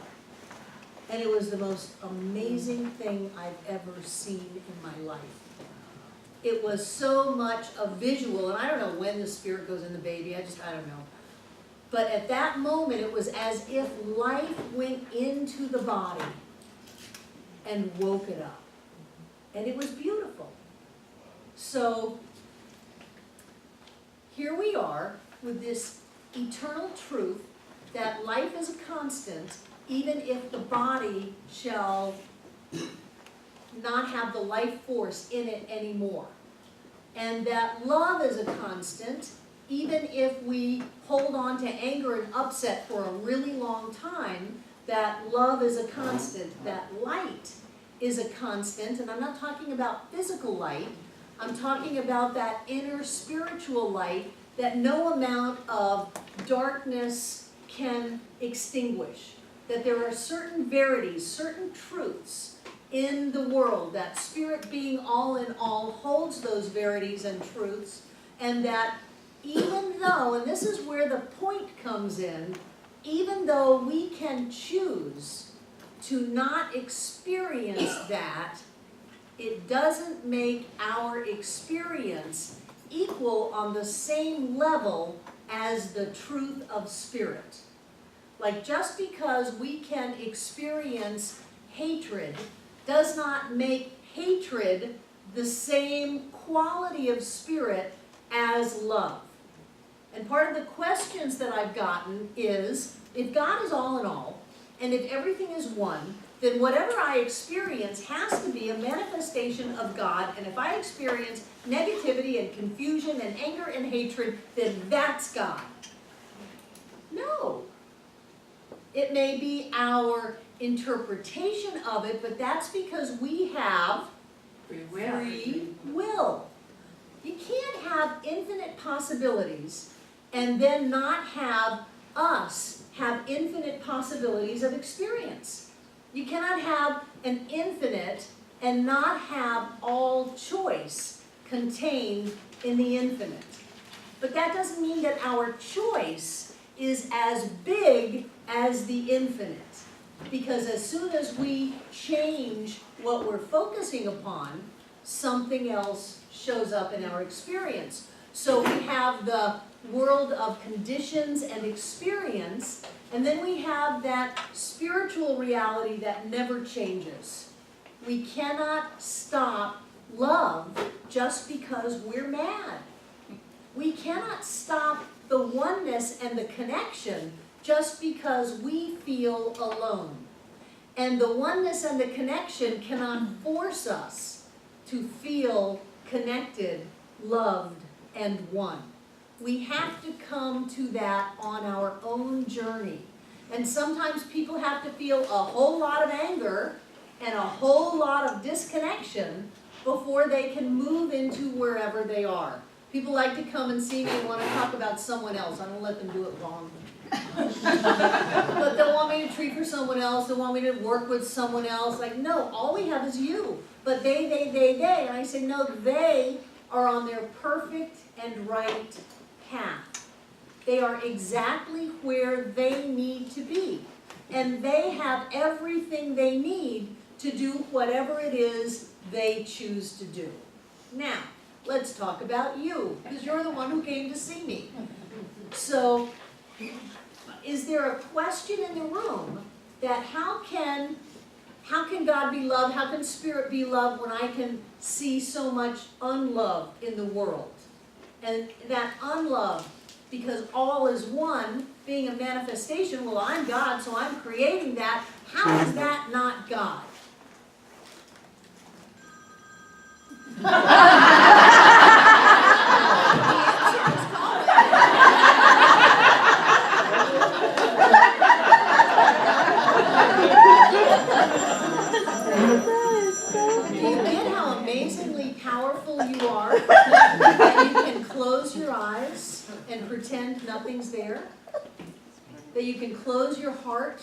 And it was the most amazing thing I've ever seen in my life. it was so much a visual, and I don't know when the spirit goes in the baby, I don't know. But at that moment, it was as if life went into the body and woke it up. And it was beautiful. So here we are with this eternal truth that life is a constant, even if the body shall not have the life force in it anymore. And that love is a constant, even if we hold on to anger and upset for a really long time, that love is a constant, that light is a constant, and I'm not talking about physical light, I'm talking about that inner spiritual light that no amount of darkness can extinguish. That there are certain verities, certain truths in the world, that spirit being all in all holds those verities and truths, and that even though, and this is where the point comes in, even though we can choose to not experience that, it doesn't make our experience equal on the same level as the truth of spirit. Like, just because we can experience hatred does not make hatred the same quality of spirit as love. And part of the questions that I've gotten is, if God is all in all, and if everything is one, then whatever I experience has to be a manifestation of God, and if I experience negativity and confusion and anger and hatred, then that's God. No. It may be our interpretation of it, but that's because we have free will. You can't have infinite possibilities and then not have us have infinite possibilities of experience. You cannot have an infinite and not have all choice contained in the infinite. But that doesn't mean that our choice is as big as the infinite. Because as soon as we change what we're focusing upon, something else shows up in our experience. So we have the world of conditions and experience, and then we have that spiritual reality that never changes. We cannot stop love just because we're mad. We cannot stop the oneness and the connection just because we feel alone. And the oneness and the connection cannot force us to feel connected, loved, and one. We have to come to that on our own journey. And sometimes people have to feel a whole lot of anger and a whole lot of disconnection before they can move into wherever they are. People like to come and see me and want to talk about someone else. I don't let them do it long. But they'll want me to treat for someone else, they'll want me to work with someone else. Like, no, all we have is you. But they. And I say, no, they are on their perfect and right path. They are exactly where they need to be. And they have everything they need to do whatever it is they choose to do. Now, let's talk about you, because you're the one who came to see me. So, is there a question in the room that how can God be loved, how can spirit be loved when I can see so much unlove in the world? And that unlove, because all is one, being a manifestation, well, I'm God, so I'm creating that. How is that not God? Do you get how amazingly powerful you are? That you can close your eyes and pretend nothing's there? That you can close your heart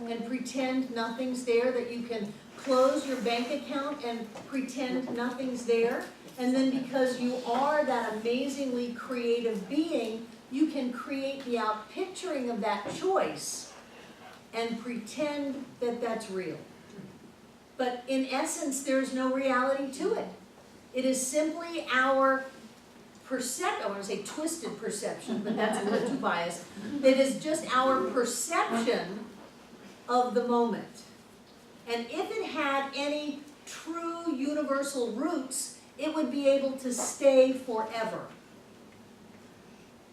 and pretend nothing's there? That you can close your bank account and pretend nothing's there? And then because you are that amazingly creative being, you can create the outpicturing of that choice and pretend that that's real. But in essence, there's no reality to it. It is simply our I want to say twisted perception, but that's a little too biased. It is just our perception of the moment. And if it had any true universal roots, it would be able to stay forever.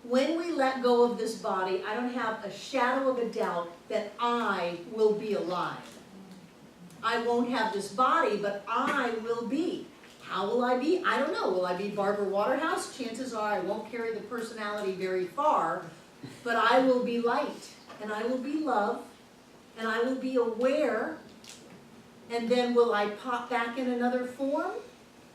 When we let go of this body, I don't have a shadow of a doubt that I will be alive. I won't have this body, but I will be. How will I be? I don't know. Will I be Barbara Waterhouse? Chances are I won't carry the personality very far, but I will be light, and I will be love, and I will be aware, and then will I pop back in another form?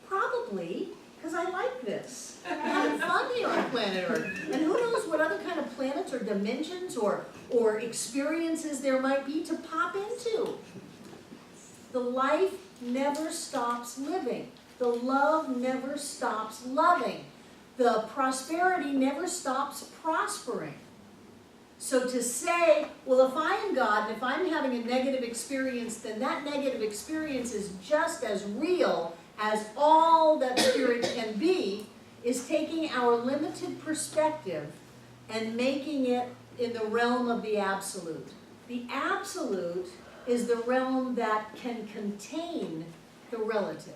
Probably, because I like this. I'm having fun here on planet Earth. And who knows what other kind of planets or dimensions or experiences there might be to pop into. The life never stops living. The love never stops loving. The prosperity never stops prospering. So to say, well, if I am God, and if I'm having a negative experience, then that negative experience is just as real as all that spirit can be, is taking our limited perspective and making it in the realm of the absolute. The absolute is the realm that can contain the relative,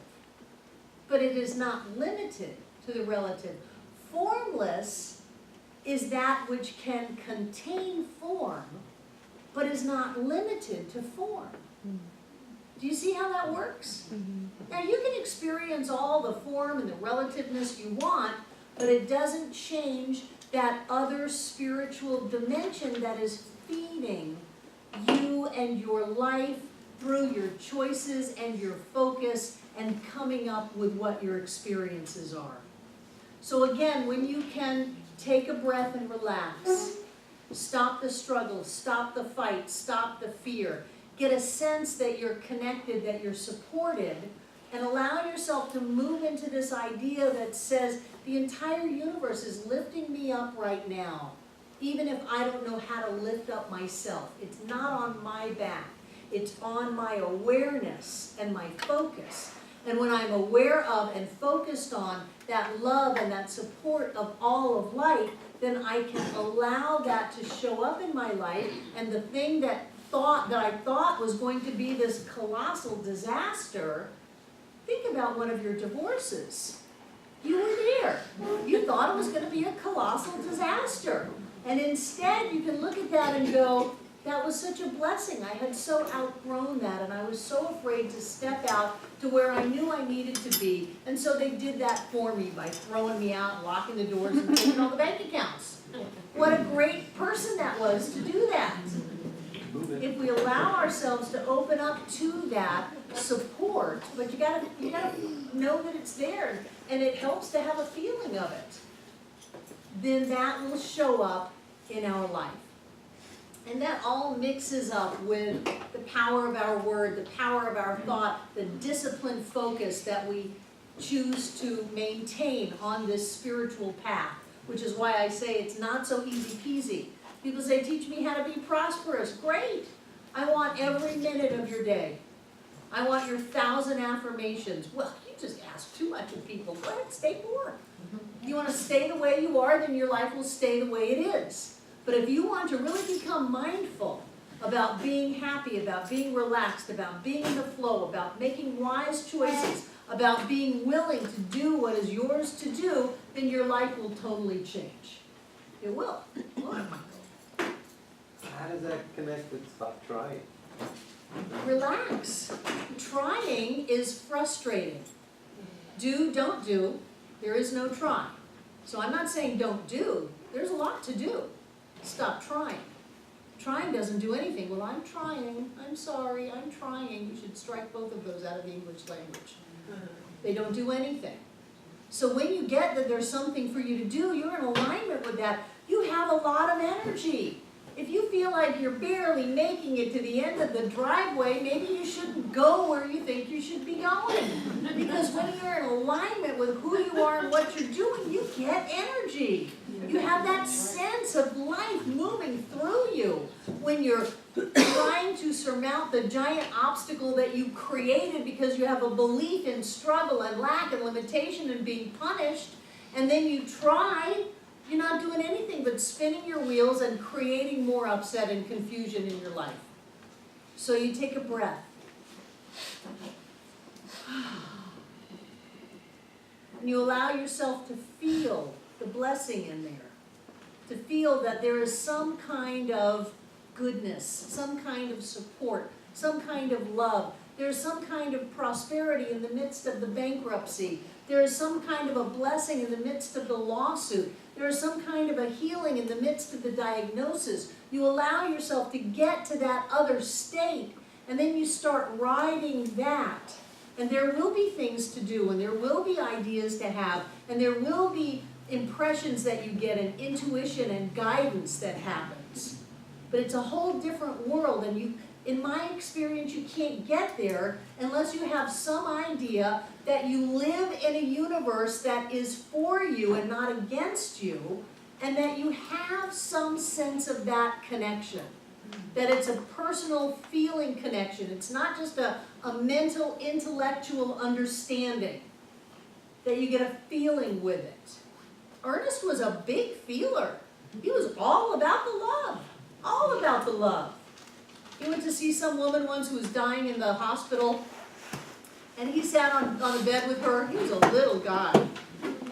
but it is not limited to the relative. Formless is that which can contain form, but is not limited to form. Do you see how that works? Now you can experience all the form and the relativeness you want, but it doesn't change that other spiritual dimension that is feeding you and your life through your choices and your focus and coming up with what your experiences are. So again, when you can take a breath and relax, stop the struggle, stop the fight, stop the fear, get a sense that you're connected, that you're supported, and allow yourself to move into this idea that says the entire universe is lifting me up right now, even if I don't know how to lift up myself. It's not on my back. It's on my awareness and my focus. And when I'm aware of and focused on that love and that support of all of life, then I can allow that to show up in my life, and the thing that I thought was going to be this colossal disaster. Think about one of your divorces. You were there. You thought it was going to be a colossal disaster. And instead you can look at that and go, that was such a blessing. I had so outgrown that, and I was so afraid to step out to where I knew I needed to be. And so they did that for me by throwing me out, locking the doors, and taking all the bank accounts. What a great person that was to do that. If we allow ourselves to open up to that support, but you gotta know that it's there, and it helps to have a feeling of it, then that will show up in our life. And that all mixes up with the power of our word, the power of our thought, the disciplined focus that we choose to maintain on this spiritual path, which is why I say it's not so easy peasy. People say, teach me how to be prosperous. Great. I want every minute of your day. I want your 1,000 affirmations. Well, you just ask too much of people. Go ahead, stay poor. If you want to stay the way you are, then your life will stay the way it is. But if you want to really become mindful about being happy, about being relaxed, about being in the flow, about making wise choices, about being willing to do what is yours to do, then your life will totally change. It will. How does that connect with stop trying? Relax. Trying is frustrating. Do, don't do. There is no try. So I'm not saying don't do. There's a lot to do. Stop trying. Trying doesn't do anything. Well, I'm trying. I'm sorry. I'm trying. You should strike both of those out of the English language. They don't do anything. So when you get that there's something for you to do, you're in alignment with that. You have a lot of energy. If you feel like you're barely making it to the end of the driveway, maybe you shouldn't go where you think you should be going. Because when you're in alignment with who you are and what you're doing, you get energy. You have that sense of life moving through you when you're trying to surmount the the giant obstacle that you created because you have a belief in struggle and lack and limitation and being punished, and then you try, you're not doing anything but spinning your wheels and creating more upset and confusion in your life. So you take a breath. And you allow yourself to feel the blessing in there. To feel that there is some kind of goodness, some kind of support, some kind of love. There's some kind of prosperity in the midst of the bankruptcy. There is some kind of a blessing in the midst of the lawsuit. There is some kind of a healing in the midst of the diagnosis. You allow yourself to get to that other state, and then you start riding that. And there will be things to do, and there will be ideas to have, and there will be impressions that you get, and intuition and guidance that happens. But it's a whole different world, and you, in my experience, you can't get there unless you have some idea that you live in a universe that is for you and not against you, and that you have some sense of that connection. That it's a personal feeling connection. It's not just a mental, intellectual understanding. That you get a feeling with it. Ernest was a big feeler. He was all about the love. All about the love. He went to see some woman once who was dying in the hospital, and he sat on a bed with her. He was a little guy.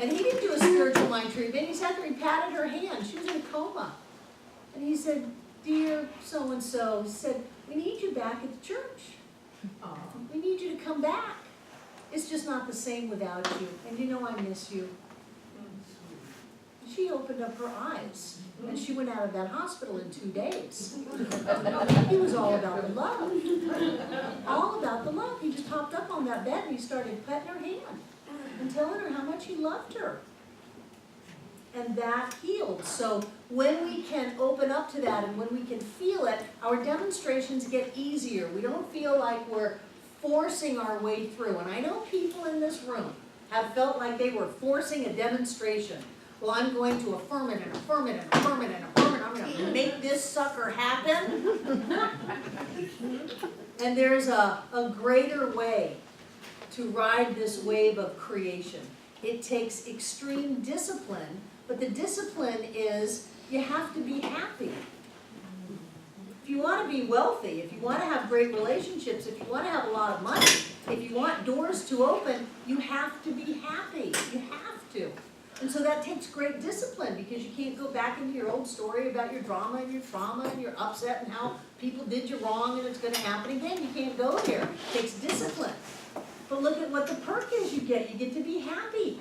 And he didn't do a spiritual mind treatment. He sat there, he patted her hand. She was in a coma. And he said, "Dear so-and-so," he said, "we need you back at the church. We need you to come back. It's just not the same without you. And you know I miss you." She opened up her eyes, and she went out of that hospital in 2 days. He was all about the love. All about the love. He just hopped up on that bed and he started petting her hand and telling her how much he loved her. And that healed. So when we can open up to that and when we can feel it, our demonstrations get easier. We don't feel like we're forcing our way through. And I know people in this room have felt like they were forcing a demonstration. Well, I'm going to affirm it and affirm it and affirm it and affirm it. I'm going to make this sucker happen. And there's a greater way to ride this wave of creation. It takes extreme discipline, but the discipline is you have to be happy. If you want to be wealthy, if you want to have great relationships, if you want to have a lot of money, if you want doors to open, you have to be happy. You have to. And so that takes great discipline because you can't go back into your old story about your drama and your trauma and your upset and how people did you wrong and it's going to happen again. You can't go there. It takes discipline. But look at what the perk is you get. You get to be happy.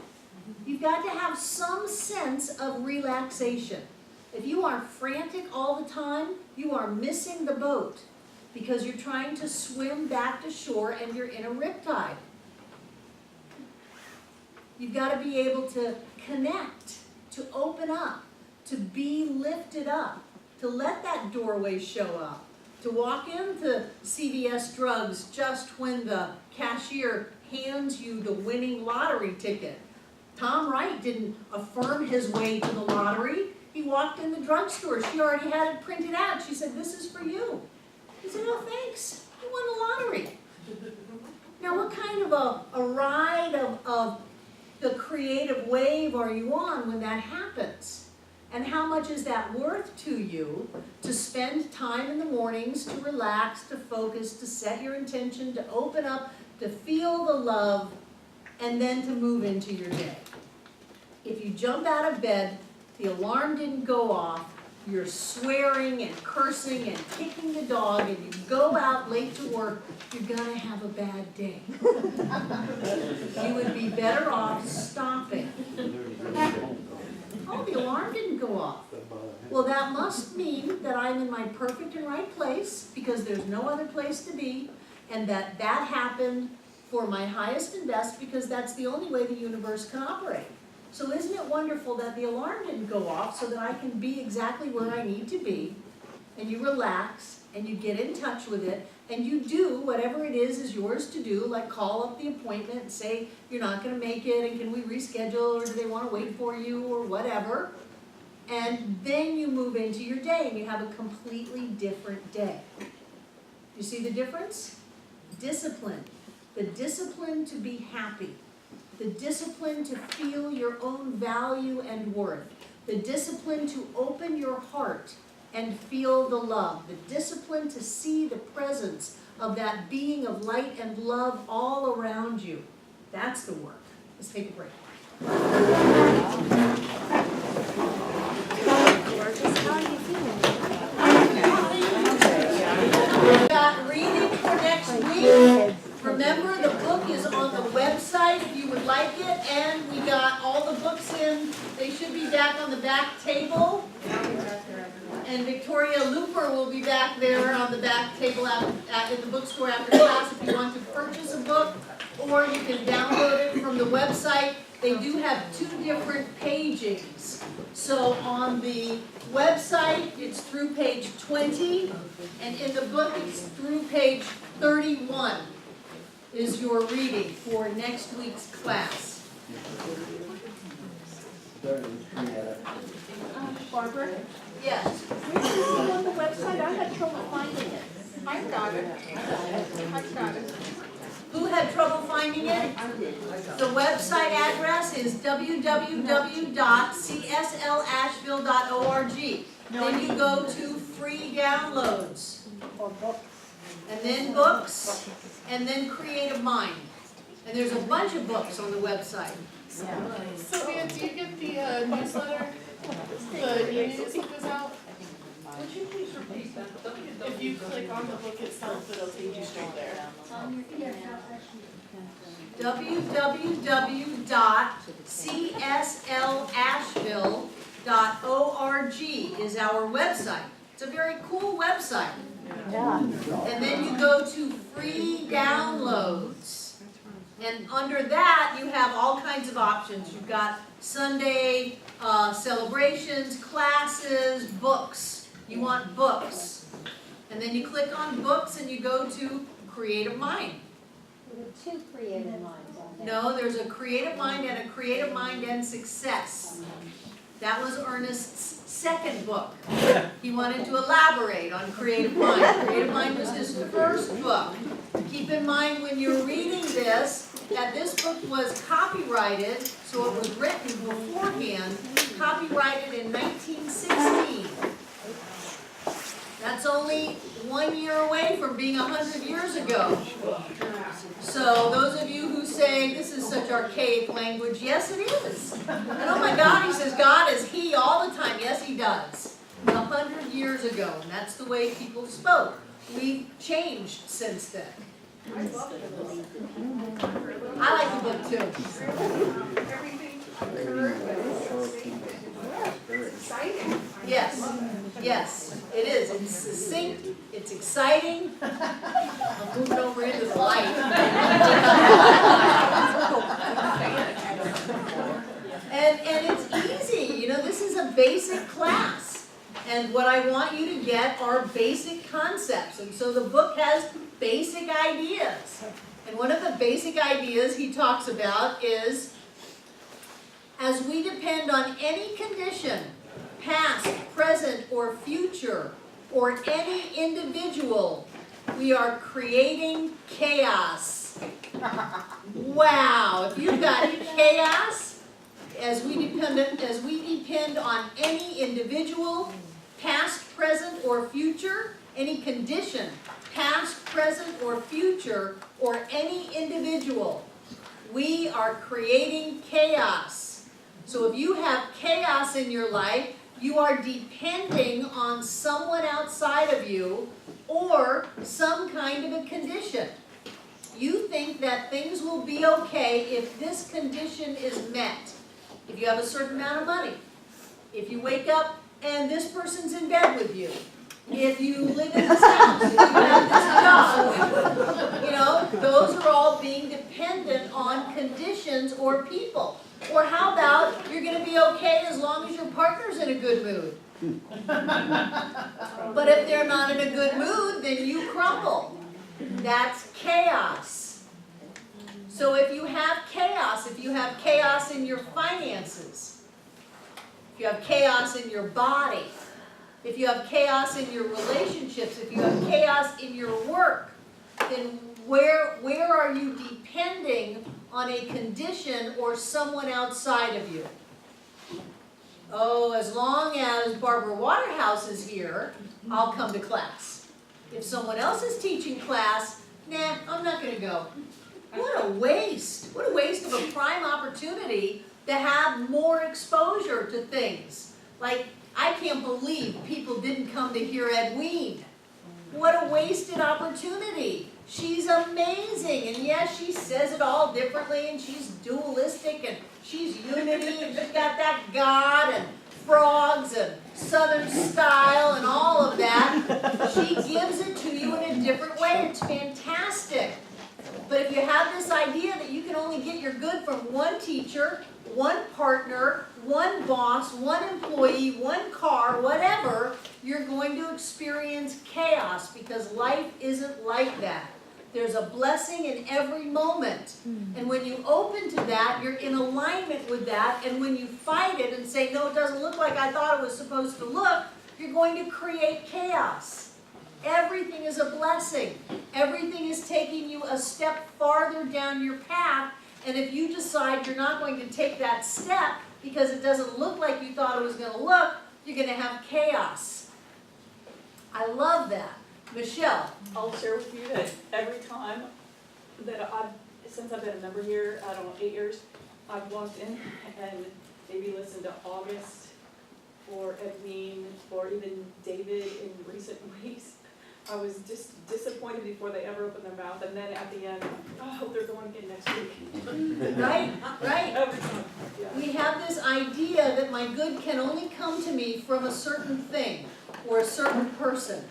You've got to have some sense of relaxation. If you are frantic all the time, you are missing the boat because you're trying to swim back to shore and you're in a riptide. You've got to be able to connect, to open up, to be lifted up, to let that doorway show up, to walk into CVS Drugs just when the cashier hands you the winning lottery ticket. Tom Wright didn't affirm his way to the lottery. He walked in the drugstore. She already had it printed out. She said, "This is for you." He said, "Oh, thanks. You won the lottery." Now, what kind of a ride of the creative wave are you on when that happens? And how much is that worth to you to spend time in the mornings to relax, to focus, to set your intention, to open up, to feel the love, and then to move into your day? If you jump out of bed, the alarm didn't go off, you're swearing and cursing and kicking the dog, and you go out late to work, you're gonna have a bad day. You would be better off stopping. Oh, the alarm didn't go off. Well, that must mean that I'm in my perfect and right place, because there's no other place to be, and that happened for my highest and best, because that's the only way the universe can operate. So isn't it wonderful that the alarm didn't go off so that I can be exactly where I need to be, and you relax, and you get in touch with it, and you do whatever it is yours to do, like call up the appointment and say you're not going to make it, and can we reschedule, or do they want to wait for you, or whatever. And then you move into your day, and you have a completely different day. You see the difference? Discipline. The discipline to be happy. The discipline to feel your own value and worth. The discipline to open your heart and feel the love. The discipline to see the presence of that being of light and love all around you. That's the work. Let's take a break. We've got reading for next week. Remember, the book is on the website if you would like it, and we got all the books in. They should be back on the back table. And Victoria Looper will be back there on the back table in the bookstore after class if you want to purchase a book, or you can download it from the website. They do have 2 different pagings. So on the website, it's through page 20, and in the book, it's through page 31 is your reading for next week's class. Barbara, Yes. where's this on the website? I had trouble finding it. I've got it. I've got it. Who had trouble finding it? The website address is www.cslasheville.org. Then you go to free downloads, Or books. and then books, and then Creative Mind. And there's a bunch of books on the website. Sylvia, do you get the newsletter? The e-news that goes out? Would you please repeat that? If you click on the book itself, it'll take you straight there. www.cslasheville.org is our website. It's a very cool website. Yeah. And then you go to free downloads. And under that, you have all kinds of options. You've got Sunday celebrations, classes, books. You want books. And then you click on books and you go to Creative Mind. There were 2 creative minds on there. No, there's a Creative Mind and a Creative Mind and Success. That was Ernest's second book. He wanted to elaborate on Creative Mind. Creative Mind was his first book. Keep in mind when you're reading this, that this book was copyrighted, so it was written beforehand, copyrighted in 1916. That's only 1 year away from being 100 years ago. So those of you who say this is such archaic language, yes it is. And oh my God, he says God is He all the time. Yes, He does. 100 years ago, and that's the way people spoke. We've changed since then. I love the book. I like the book too. Everything occurred, but it's exciting. Yes, yes, it is. It's succinct, it's exciting. I'm moving over into the light. And it's easy, you know, this is a basic class. And what I want you to get are basic concepts. And so the book has basic ideas. And one of the basic ideas he talks about is, as we depend on any condition, past, present, or future, or any individual, we are creating chaos. Wow, if you've got chaos, as we depend on any individual, past, present, or future, any condition, past, present, or future, or any individual, we are creating chaos. So if you have chaos in your life, you are depending on someone outside of you or some kind of a condition. You think that things will be okay if this condition is met. If you have a certain amount of money, if you wake up and this person's in bed with you, if you live in this house, if you have this job, you know, those are all being dependent on conditions or people. Or how about you're going to be okay as long as your partner's in a good mood? But if they're not in a good mood, then you crumble. That's chaos. So if you have chaos in your finances, if you have chaos in your body, if you have chaos in your relationships, if you have chaos in your work, then where are you depending on a condition or someone outside of you? Oh, as long as Barbara Waterhouse is here, I'll come to class. If someone else is teaching class, nah, I'm not gonna go. What a waste. What a waste of a prime opportunity to have more exposure to things. Like, I can't believe people didn't come to hear Edwene. What a wasted opportunity. She's amazing, and yes, she says it all differently, and she's dualistic, and she's unity, and she's got that God, and frogs, and Southern style, and all of that. She gives it to you in a different way. It's fantastic. But if you have this idea that you can only get your good from one teacher, one partner, one boss, one employee, one car, whatever, you're going to experience chaos because life isn't like that. There's a blessing in every moment. And when you open to that, you're in alignment with that. And when you fight it and say, no, it doesn't look like I thought it was supposed to look, you're going to create chaos. Everything is a blessing. Everything is taking you a step farther down your path. And if you decide you're not going to take that step because it doesn't look like you thought it was going to look, you're going to have chaos. I love that. Michelle. I'll share with you that every time that since I've been a member here, I don't know, 8 years, I've walked in and maybe listened to August or Edwene or even David in recent weeks. I was just disappointed before they ever opened their mouth, and then at the end, oh, I hope they're going again next week. Right, right. Every time. Yeah. We have this idea that my good can only come to me from a certain thing or a certain person.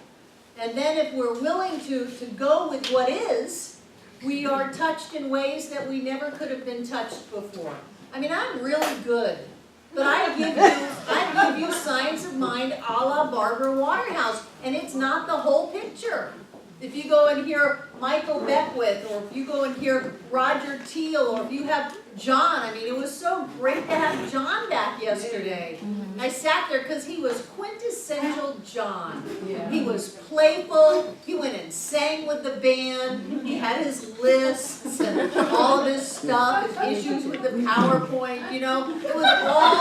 And then if we're willing to go with what is, we are touched in ways that we never could have been touched before. I mean, I'm really good. But I give you science of mind a la Barbara Waterhouse, and it's not the whole picture. If you go and hear Michael Beckwith, or if you go and hear Roger Teal, or if you have John, I mean, it was so great to have John back yesterday. I sat there because he was quintessential John. He was playful, he went and sang with the band, he had his lists and all of his stuff, his issues with the PowerPoint, you know, it was all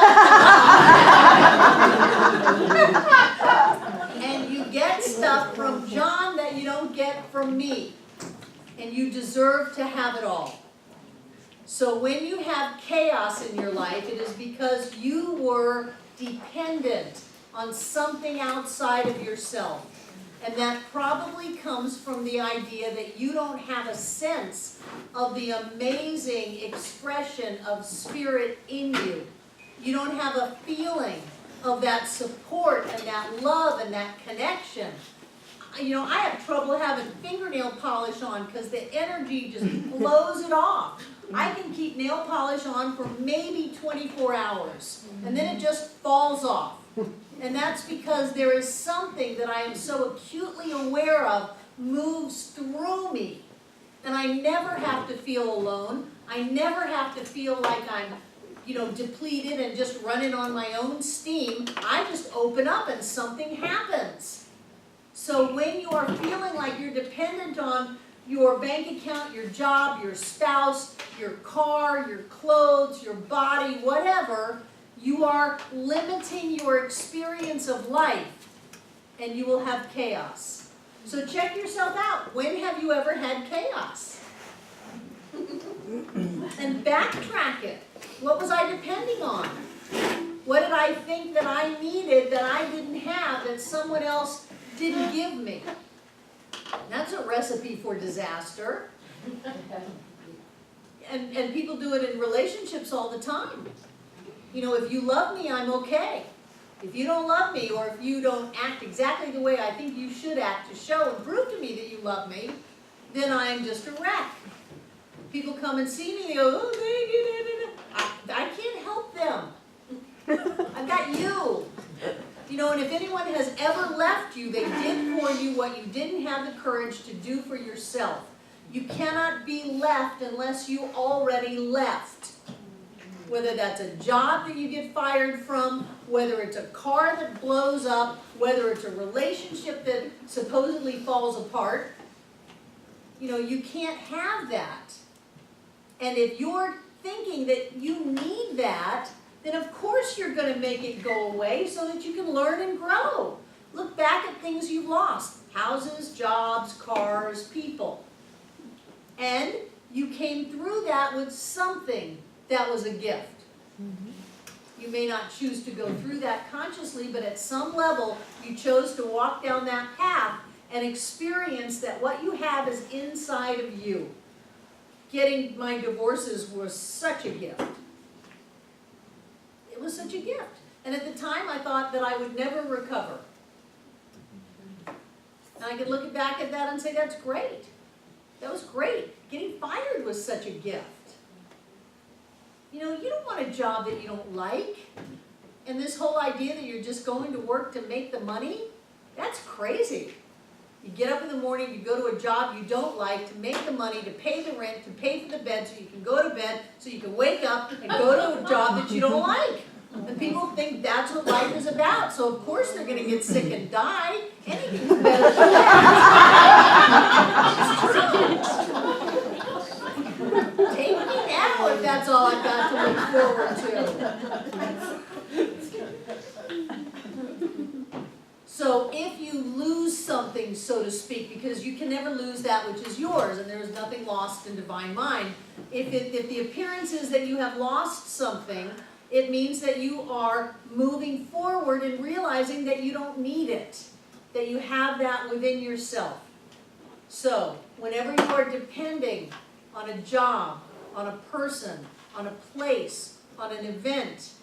and you get stuff from John that you don't get from me. And you deserve to have it all. So when you have chaos in your life, it is because you were dependent on something outside of yourself. And that probably comes from the idea that you don't have a sense of the amazing expression of spirit in you. You don't have a feeling of that support and that love and that connection. You know, I have trouble having fingernail polish on because the energy just blows it off. I can keep nail polish on for maybe 24 hours, and then it just falls off. And that's because there is something that I am so acutely aware of moves through me. And I never have to feel alone. I never have to feel like I'm, you know, depleted and just running on my own steam. I just open up and something happens. So when you are feeling like you're dependent on your bank account, your job, your spouse, your car, your clothes, your body, whatever, you are limiting your experience of life, and you will have chaos. So check yourself out. When have you ever had chaos? And backtrack it. What was I depending on? What did I think that I needed that I didn't have that someone else didn't give me? That's a recipe for disaster. And people do it in relationships all the time. You know, if you love me, I'm okay. If you don't love me, or if you don't act exactly the way I think you should act to show and prove to me that you love me, then I'm just a wreck. People come and see me, they go, oh, I can't help them. I've got you. You know, and if anyone has ever left you, they did for you what you didn't have the courage to do for yourself. You cannot be left unless you already left. whether that's a job that you get fired from, whether it's a car that blows up, whether it's a relationship that supposedly falls apart. You know, you can't have that. And if you're thinking that you need that, then of course you're going to make it go away so that you can learn and grow. Look back at things you've lost: houses, jobs, cars, people. And you came through that with something that was a gift. You may not choose to go through that consciously, but at some level you chose to walk down that path and experience that what you have is inside of you. Getting my divorces was such a gift. It was such a gift. And at the time I thought that I would never recover. And I could look back at that and say, that's great. That was great. Getting fired was such a gift. You know, you don't want a job that you don't like. And this whole idea that you're just going to work to make the money, that's crazy. You get up in the morning, you go to a job you don't like to make the money, to pay the rent, to pay for the bed so you can go to bed, so you can wake up and go to a job that you don't like. And people think that's what life is about. So of course they're going to get sick and die. Anything's better than that. Take me now if that's all I've got to look forward to. So if you lose something, so to speak, because you can never lose that which is yours, and there is nothing lost in divine mind, if the appearance is that you have lost something, it means that you are moving forward and realizing that you don't need it, that you have that within yourself. So whenever you are depending on a job, on a person, on a place, on an event,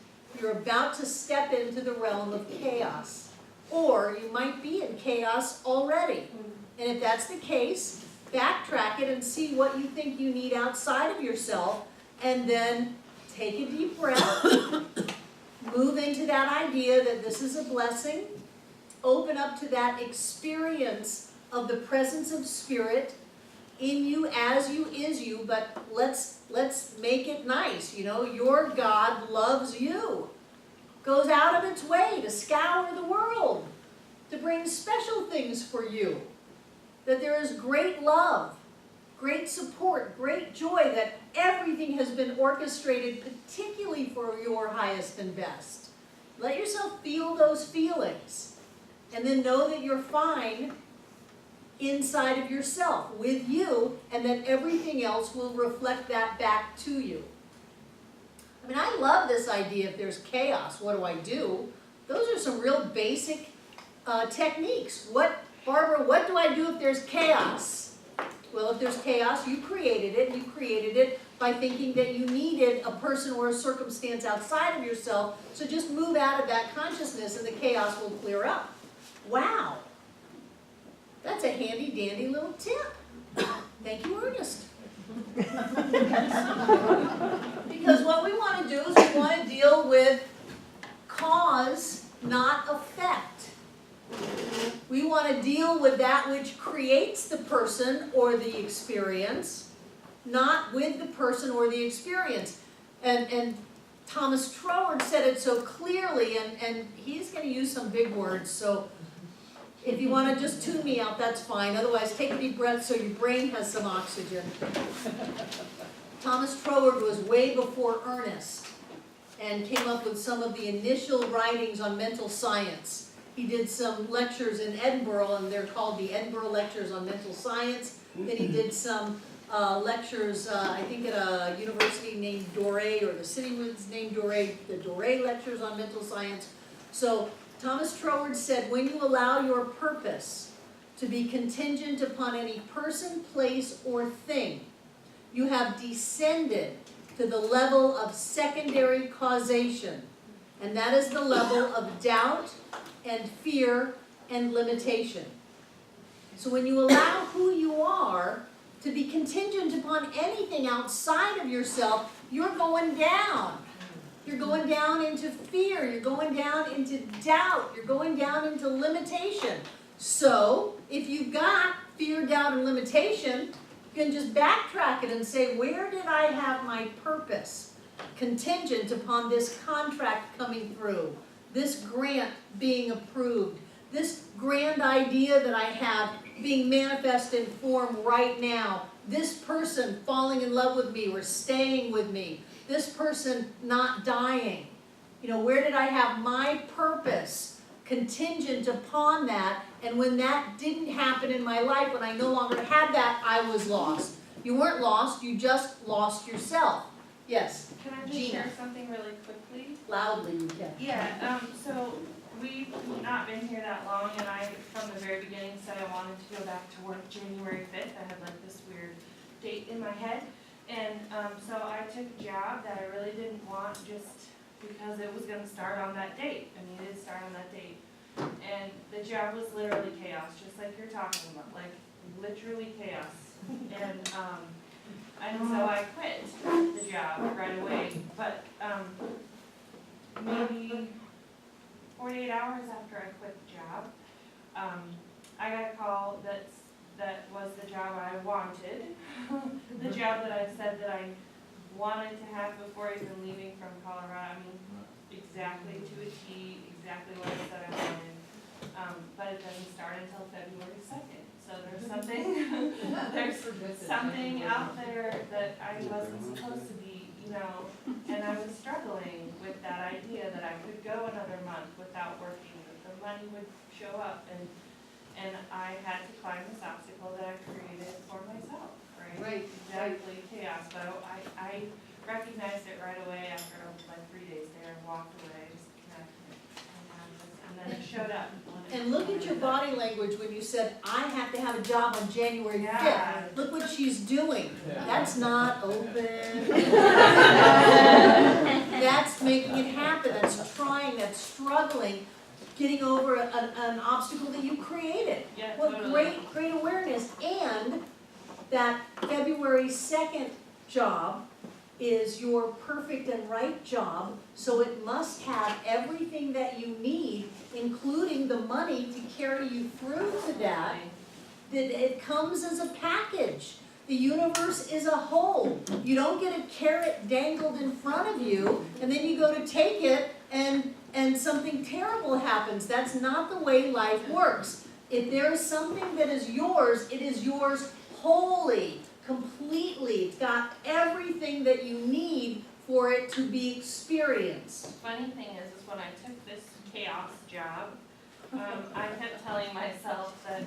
you're about to step into the realm of chaos. Or you might be in chaos already. And if that's the case, backtrack it and see what you think you need outside of yourself, and then take a deep breath, move into that idea that this is a blessing, open up to that experience of the presence of Spirit in you, as you, is you, but let's make it nice. You know, your God loves you, goes out of its way to scour the world, to bring special things for you, that there is great love, great support, great joy, that everything has been orchestrated particularly for your highest and best. Let yourself feel those feelings, and then know that you're fine inside of yourself, with you, and that everything else will reflect that back to you. I mean, I love this idea, if there's chaos, what do I do? Those are some real basic techniques. Barbara, what do I do if there's chaos? Well, if there's chaos, you created it, and you created it by thinking that you needed a person or a circumstance outside of yourself, so just move out of that consciousness and the chaos will clear up. Wow! That's a handy dandy little tip. Thank you, Ernest. Because what we want to do is we want to deal with cause, not effect. We want to deal with that which creates the person or the experience, not with the person or the experience. And Thomas Troward said it so clearly, and he's going to use some big words, so if you want to just tune me out, that's fine. Otherwise, take a deep breath so your brain has some oxygen. Thomas Troward was way before Ernest and came up with some of the initial writings on mental science. He did some lectures in Edinburgh, and they're called the Edinburgh Lectures on Mental Science. Then he did some lectures, I think at a university named Doré, or the city was named Doré, the Doré Lectures on Mental Science. So Thomas Troward said, when you allow your purpose to be contingent upon any person, place, or thing, you have descended to the level of secondary causation. And that is the level of doubt and fear and limitation. So when you allow who you are to be contingent upon anything outside of yourself, you're going down. You're going down into fear. You're going down into doubt. You're going down into limitation. So if you've got fear, doubt, and limitation, you can just backtrack it and say, where did I have my purpose contingent upon this contract coming through, this grant being approved, this grand idea that I have being manifested in form right now, this person falling in love with me or staying with me, this person not dying. You know, where did I have my purpose contingent upon that? And when that didn't happen in my life, when I no longer had that, I was lost. You weren't lost, you just lost yourself. Yes, Can I just Gina. share something really quickly? loudly you can. Yeah, so we've not been here that long, and I, from the very beginning, said I wanted to go back to work January 5th. I had like this weird date in my head. And so I took a job that I really didn't want just because it was going to start on that date. I needed to start on that date. And the job was literally chaos, just like you're talking about, like literally chaos. And so I quit the job right away. But maybe 48 hours after I quit the job, I got a call that was the job I wanted, the job that I said that I wanted to have before even leaving from Colorado. I mean, exactly to a T, exactly what I said I wanted. But it doesn't start until February 2nd. So there's something out there that I wasn't supposed to be, you know, and I was struggling with that idea that I could go another month without working, that the money would show up, and I had to climb this obstacle that I created for myself, right? Right. Exactly, chaos, but I recognized it right away after like 3 days there, and walked away, just connected, and then it showed up. And look at your body language when you said, I have to have a job on January 5th. Yeah. Look what she's doing. That's not open. That's making it happen. That's trying, that's struggling, getting over an obstacle that you created. Yeah, What totally. great awareness. And that February 2nd job is your perfect and right job, so it must have everything that you need, including the money to carry you through to that. That it comes as a package. The universe is a whole. You don't get a carrot dangled in front of you, and then you go to take it, and something terrible happens. That's not the way life works. If there is something that is yours, it is yours wholly, completely. It's got everything that you need for it to be experienced. Funny thing is when I took this chaos job, I kept telling myself that,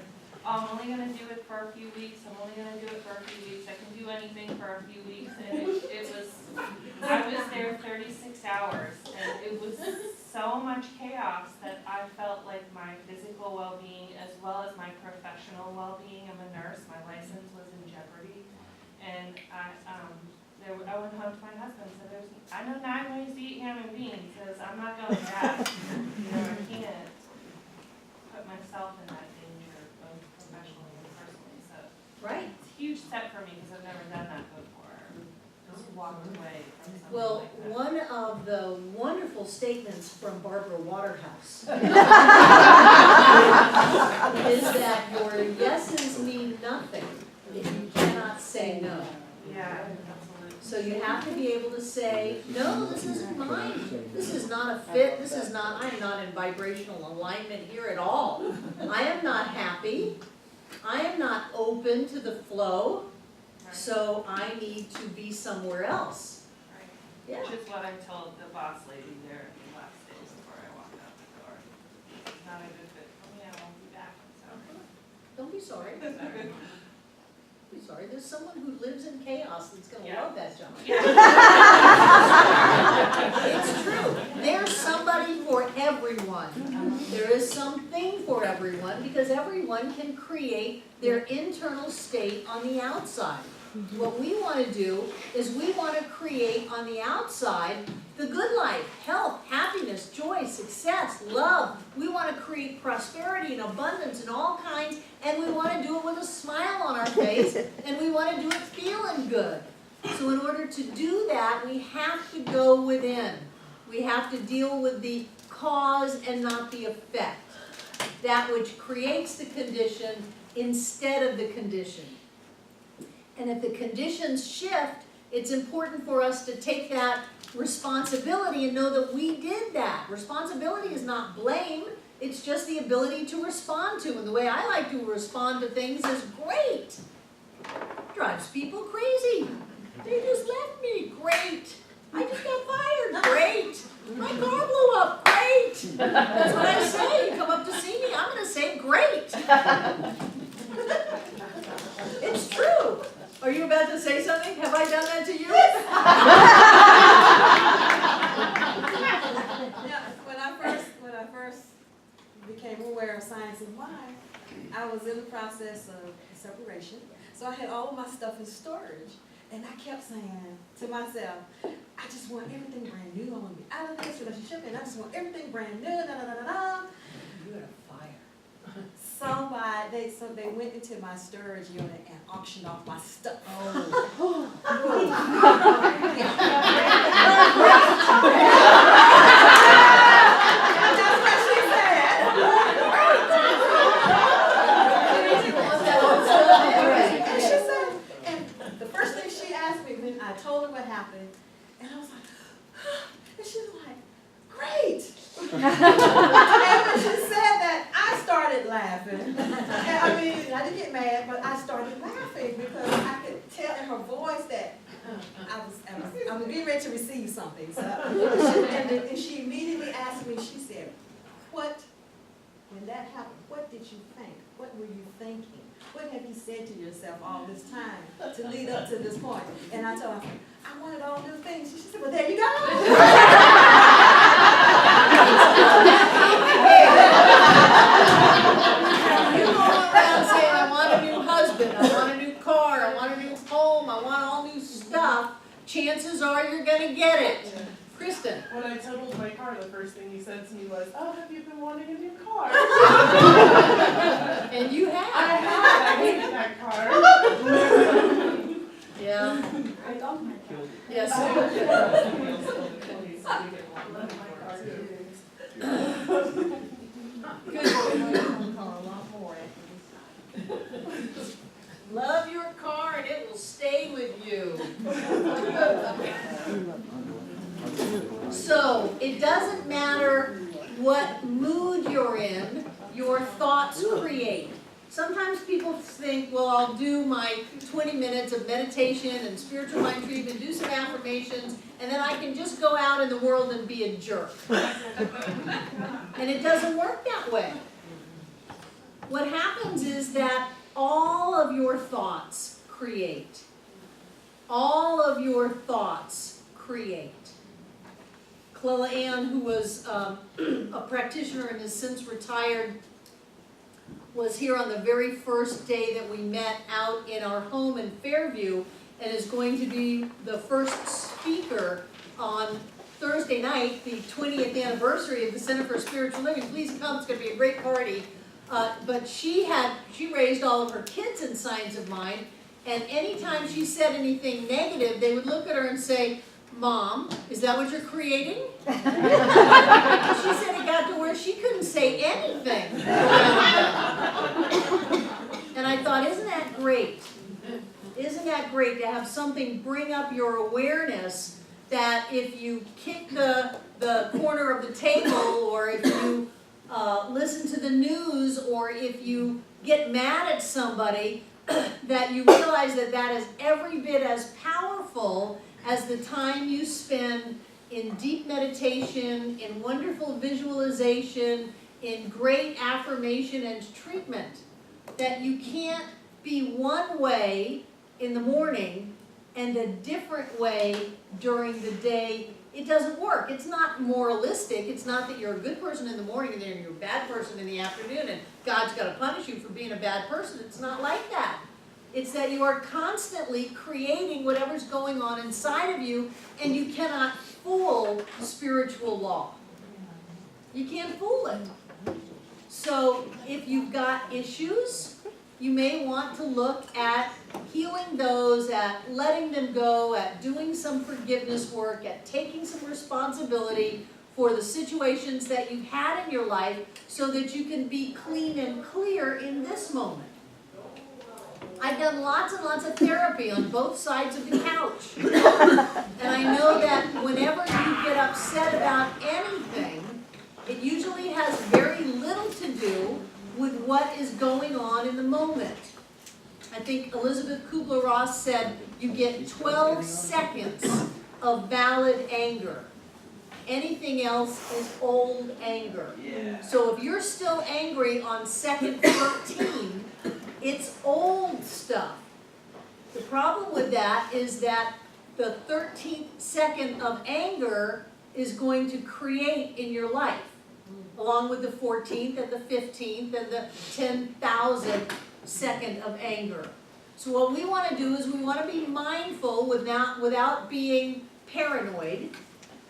oh, I'm only going to do it for a few weeks, I'm only going to do it for a few weeks, I can do anything for a few weeks, and I was there 36 hours, and it was so much chaos that I felt like my physical well-being as well as my professional well-being, I'm a nurse, my license was in jeopardy, and I went home to my husband and said, I know 9 ways to eat ham and beans, says I'm not going back. You know, I can't put myself in that danger, both professionally and personally. So Right? it's a huge step for me because I've never done that before. Just walked away from something Well, like that. one of the wonderful statements from Barbara Waterhouse is that your yeses mean nothing if you cannot say no. Yeah, absolutely. So you have to be able to say, no, this isn't mine. This is not a fit. This is not, I am not in vibrational alignment here at all. I am not happy. I am not open to the flow. Right. So I need to be somewhere else. Right. Yeah. Which is what I told the boss lady there the last days before I walked out the door. It's not a good fit for me, I won't be back, so. Don't be sorry. Be sorry. There's someone who lives in chaos that's going to Yeah. love that job. Yeah. It's true. There's somebody for everyone. There is something for everyone because everyone can create their internal state on the outside. What we want to do is we want to create on the outside the good life, health, happiness, joy, success, love. We want to create prosperity and abundance and all kinds, and we want to do it with a smile on our face, and we want to do it feeling good. So in order to do that, we have to go within. We have to deal with the cause and not the effect. That which creates the condition instead of the condition. And if the conditions shift, It's important for us to take that responsibility and know that we did that. Responsibility is not blame, it's just the ability to respond to. And the way I like to respond to things is great. Drives people crazy. They just left me, great. I just got fired, great. My car blew up, great. That's what I say. You come up to see me, I'm gonna say great. It's true. Are you about to say something? Have I done that to you? Yeah, when I first became aware of science and why, I was in the process of separation. So I had all of my stuff in storage. And I kept saying to myself, I just want everything brand new. I want to be out of this relationship, and I just want everything brand new. Da, da, da, da, da. You had a fire. So they went into my storage unit and auctioned off my stuff. That's what she said. And she said, and the first thing she asked me when I told her what happened, and I was like, and she was like, great. And when she said that, I started laughing. And I mean, I didn't get mad, but I started laughing because I could tell in her voice that I was getting ready to receive something. So, and she immediately asked me, she said, when that happened, what did you think? What were you thinking? What have you said to yourself all this time to lead up to this point? And I told her, I wanted all new things. She said, well, there you go. You go around saying, I want a new husband, I want a new car, I want a new home, I want all new stuff, chances are you're gonna get it. Kristen. When I totaled my car, the first thing he said to me was, oh, have you been wanting a new car? And you have. I have. I hated that car. Yeah. I love my car. Yes. Love your car and it will stay with you. So, it doesn't matter what mood you're in, your thoughts create. Sometimes people think, well, I'll do my 20 minutes of meditation and spiritual mind treatment, do some affirmations, and then I can just go out in the world and be a jerk. And it doesn't work that way. What happens is that all of your thoughts create. All of your thoughts create. Clella Ann, who was a practitioner and has since retired, was here on the very first day that we met out in our home in Fairview and is going to be the first speaker on Thursday night, the 20th anniversary of the Center for Spiritual Living. Please come, it's going to be a great party. But she raised all of her kids in Signs of Mind, and anytime she said anything negative, they would look at her and say, Mom, is that what you're creating? She said it got to where she couldn't say anything. And I thought, isn't that great? Isn't that great to have something bring up your awareness that if you kick the corner of the table, or if you listen to the news, or if you get mad at somebody, that you realize that that is every bit as powerful as the time you spend in deep meditation, in wonderful visualization, in great affirmation and treatment. That you can't be one way in the morning and a different way during the day. It doesn't work. It's not moralistic. It's not that you're a good person in the morning and then you're a bad person in the afternoon and God's got to punish you for being a bad person. It's not like that. It's that you are constantly creating whatever's going on inside of you, and you cannot fool spiritual law. You can't fool it. So if you've got issues, you may want to look at healing those, at letting them go, at doing some forgiveness work, at taking some responsibility for the situations that you've had in your life so that you can be clean and clear in this moment. I've done lots and lots of therapy on both sides of the couch. And I know that whenever you get upset about anything, it usually has very little to do with what is going on in the moment. I think Elizabeth Kubler-Ross said you get 12 seconds of valid anger. Anything else is old anger. So if you're still angry on second 13, it's old stuff. The problem with that is that the 13th second of anger is going to create in your life, along with the 14th and the 15th and the 10,000th second of anger. So what we want to do is we want to be mindful without being paranoid,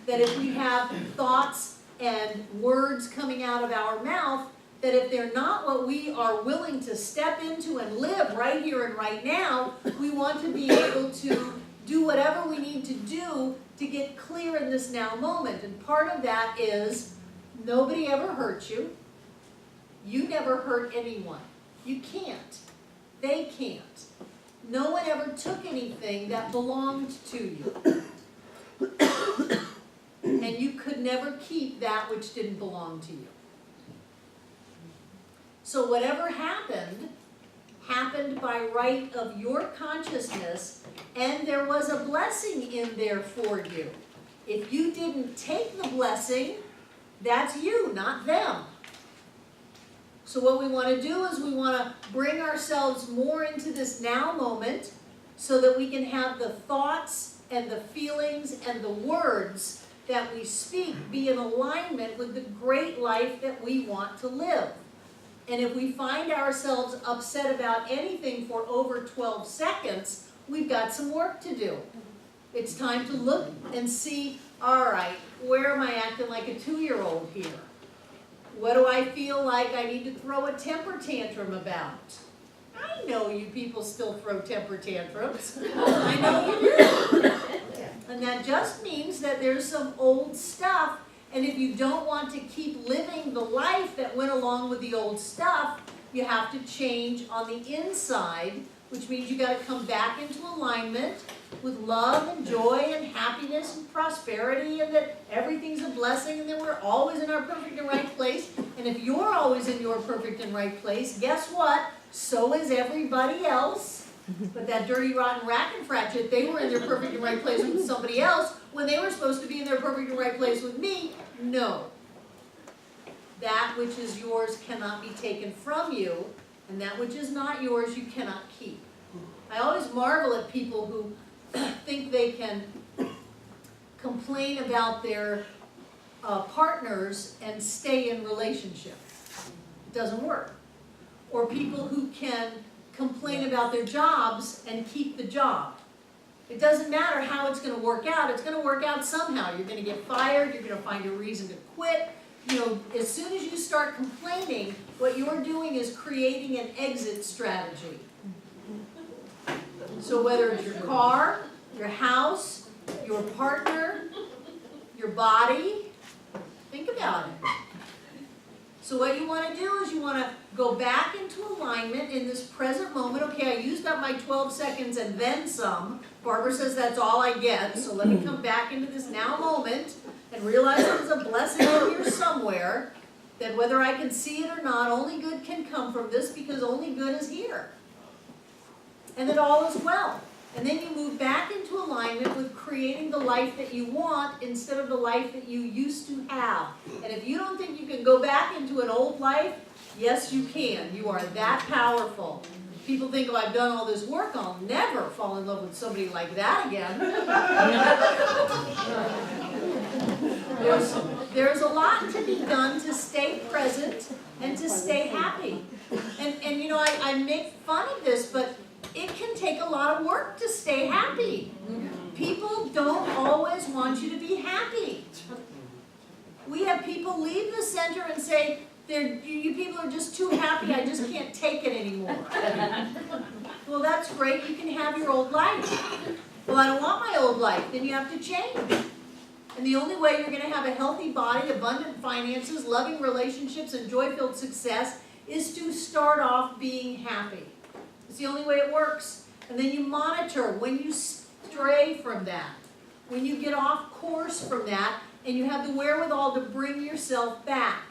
that if we have thoughts and words coming out of our mouth, that if they're not what we are willing to step into and live right here and right now, we want to be able to do whatever we need to do to get clear in this now moment. And part of that is nobody ever hurt you. You never hurt anyone. You can't. They can't. No one ever took anything that belonged to you. And you could never keep that which didn't belong to you. So whatever happened, happened by right of your consciousness, and there was a blessing in there for you. If you didn't take the blessing, that's you, not them. So what we want to do is we want to bring ourselves more into this now moment so that we can have the thoughts and the feelings and the words that we speak be in alignment with the great life that we want to live. And if we find ourselves upset about anything for over 12 seconds, we've got some work to do. It's time to look and see, all right, where am I acting like a 2-year-old here? What do I feel like I need to throw a temper tantrum about? I know you people still throw temper tantrums. I know you do. And that just means that there's some old stuff. And if you don't want to keep living the life that went along with the old stuff, you have to change on the inside, which means you got to come back into alignment with love and joy and happiness and prosperity, and that everything's a blessing, and that we're always in our perfect and right place. And if you're always in your perfect and right place, guess what? So is everybody else. But that dirty, rotten rack and fratchet, they were in their perfect and right place with somebody else when they were supposed to be in their perfect and right place with me. No. That which is yours cannot be taken from you, and that which is not yours you cannot keep. I always marvel at people who think they can complain about their partners and stay in relationship. It doesn't work. Or people who can complain about their jobs and keep the job. It doesn't matter how it's going to work out. It's going to work out somehow. You're going to get fired. You're going to find a reason to quit. You know, as soon as you start complaining, what you're doing is creating an exit strategy. So whether it's your car, your house, your partner, your body, think about it. So what you want to do is you want to go back into alignment in this present moment. Okay, I used up my 12 seconds and then some. Barbara says that's all I get, so let me come back into this now moment and realize there's a blessing in here somewhere, that whether I can see it or not, only good can come from this because only good is here. And that all is well. And then you move back into alignment with creating the life that you want instead of the life that you used to have. And if you don't think you can go back into an old life, yes you can. You are that powerful. People think, oh, I've done all this work, I'll never fall in love with somebody like that again. There's a lot to be done to stay present and to stay happy. And you know, I make fun of this, but it can take a lot of work to stay happy. People don't always want you to be happy. We have people leave the center and say, you people are just too happy, I just can't take it anymore. Well, that's great, you can have your old life. Well, I don't want my old life, then you have to change. And the only way you're going to have a healthy body, abundant finances, loving relationships, and joy-filled success is to start off being happy. It's the only way it works. And then you monitor when you stray from that, when you get off course from that, and you have the wherewithal to bring yourself back.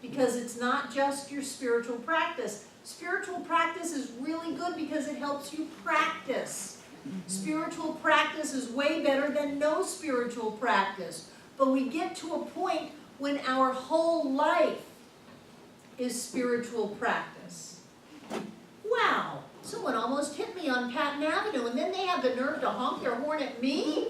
Because it's not just your spiritual practice. Spiritual practice is really good because it helps you practice. Spiritual practice is way better than no spiritual practice. But we get to a point when our whole life is spiritual practice. Wow, someone almost hit me on Patton Avenue and then they have the nerve to honk their horn at me?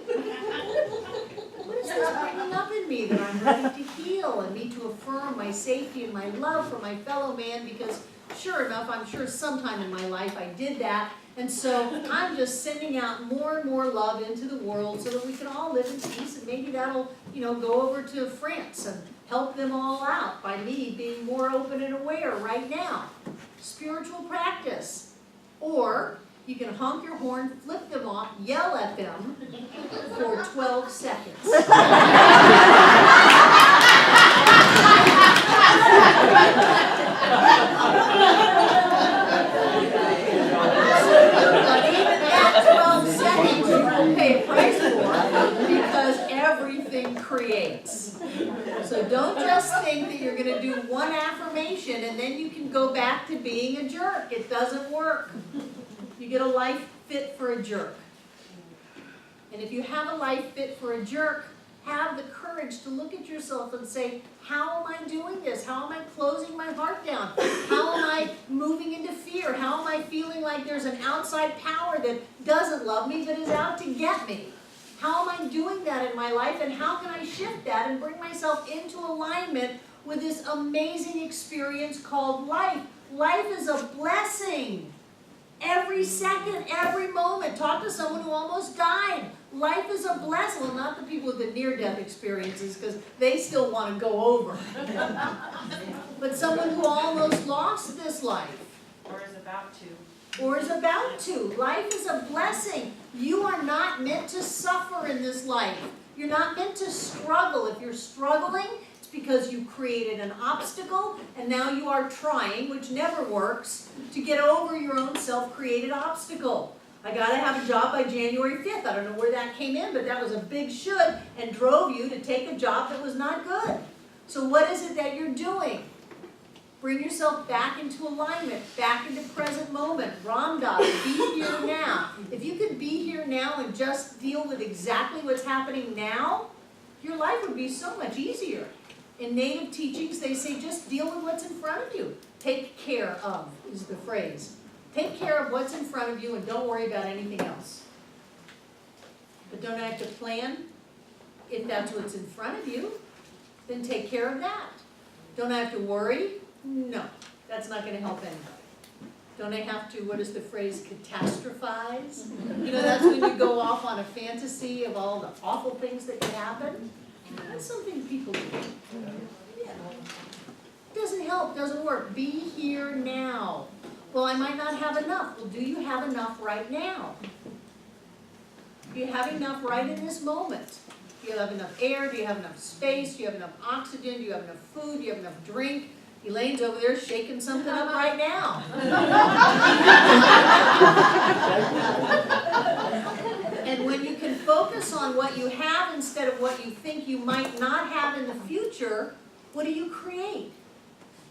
What is this bringing up in me that I'm ready to heal and need to affirm my safety and my love for my fellow man? Because sure enough, I'm sure sometime in my life I did that. And so I'm just sending out more and more love into the world so that we can all live in peace, and maybe that'll, go over to France and help them all out by me being more open and aware right now. Spiritual practice. Or you can honk your horn, flip them off, yell at them for 12 seconds. But even that 12 seconds you will pay a price for, because everything creates. So don't just think that you're going to do one affirmation and then you can go back to being a jerk. It doesn't work. You get a life fit for a jerk. And if you have a life fit for a jerk, have the courage to look at yourself and say, how am I doing this? How am I closing my heart down? How am I moving into fear? How am I feeling like there's an outside power that doesn't love me but is out to get me? How am I doing that in my life, and how can I shift that and bring myself into alignment with this amazing experience called life? Life is a blessing. Every second, every moment. Talk to someone who almost died. Life is a blessing. Well, not the people with the near-death experiences, because they still want to go over. But someone who almost lost this life. Or is about to. Or is about to. Life is a blessing. You are not meant to suffer in this life. You're not meant to struggle. If you're struggling, it's because you created an obstacle and now you are trying, which never works, to get over your own self-created obstacle. I got to have a job by January 5th. I don't know where that came in, but that was a big should and drove you to take a job that was not good. So what is it that you're doing? Bring yourself back into alignment, back into present moment. Ram Dass, be here now. If you could be here now and just deal with exactly what's happening now, your life would be so much easier. In native teachings, they say just deal with what's in front of you. Take care of is the phrase. Take care of what's in front of you and don't worry about anything else. But don't I have to plan? If that's what's in front of you, then take care of that. Don't I have to worry? No, that's not going to help anybody. Don't I have to, what is the phrase, catastrophize? That's when you go off on a fantasy of all the awful things that could happen. That's something people do. Yeah. Doesn't help, doesn't work. Be here now. Well, I might not have enough. Well, do you have enough right now? Do you have enough right in this moment? Do you have enough air? Do you have enough space? Do you have enough oxygen? Do you have enough food? Do you have enough drink? Elaine's over there shaking something up right now. And when you can focus on what you have instead of what you think you might not have in the future, what do you create?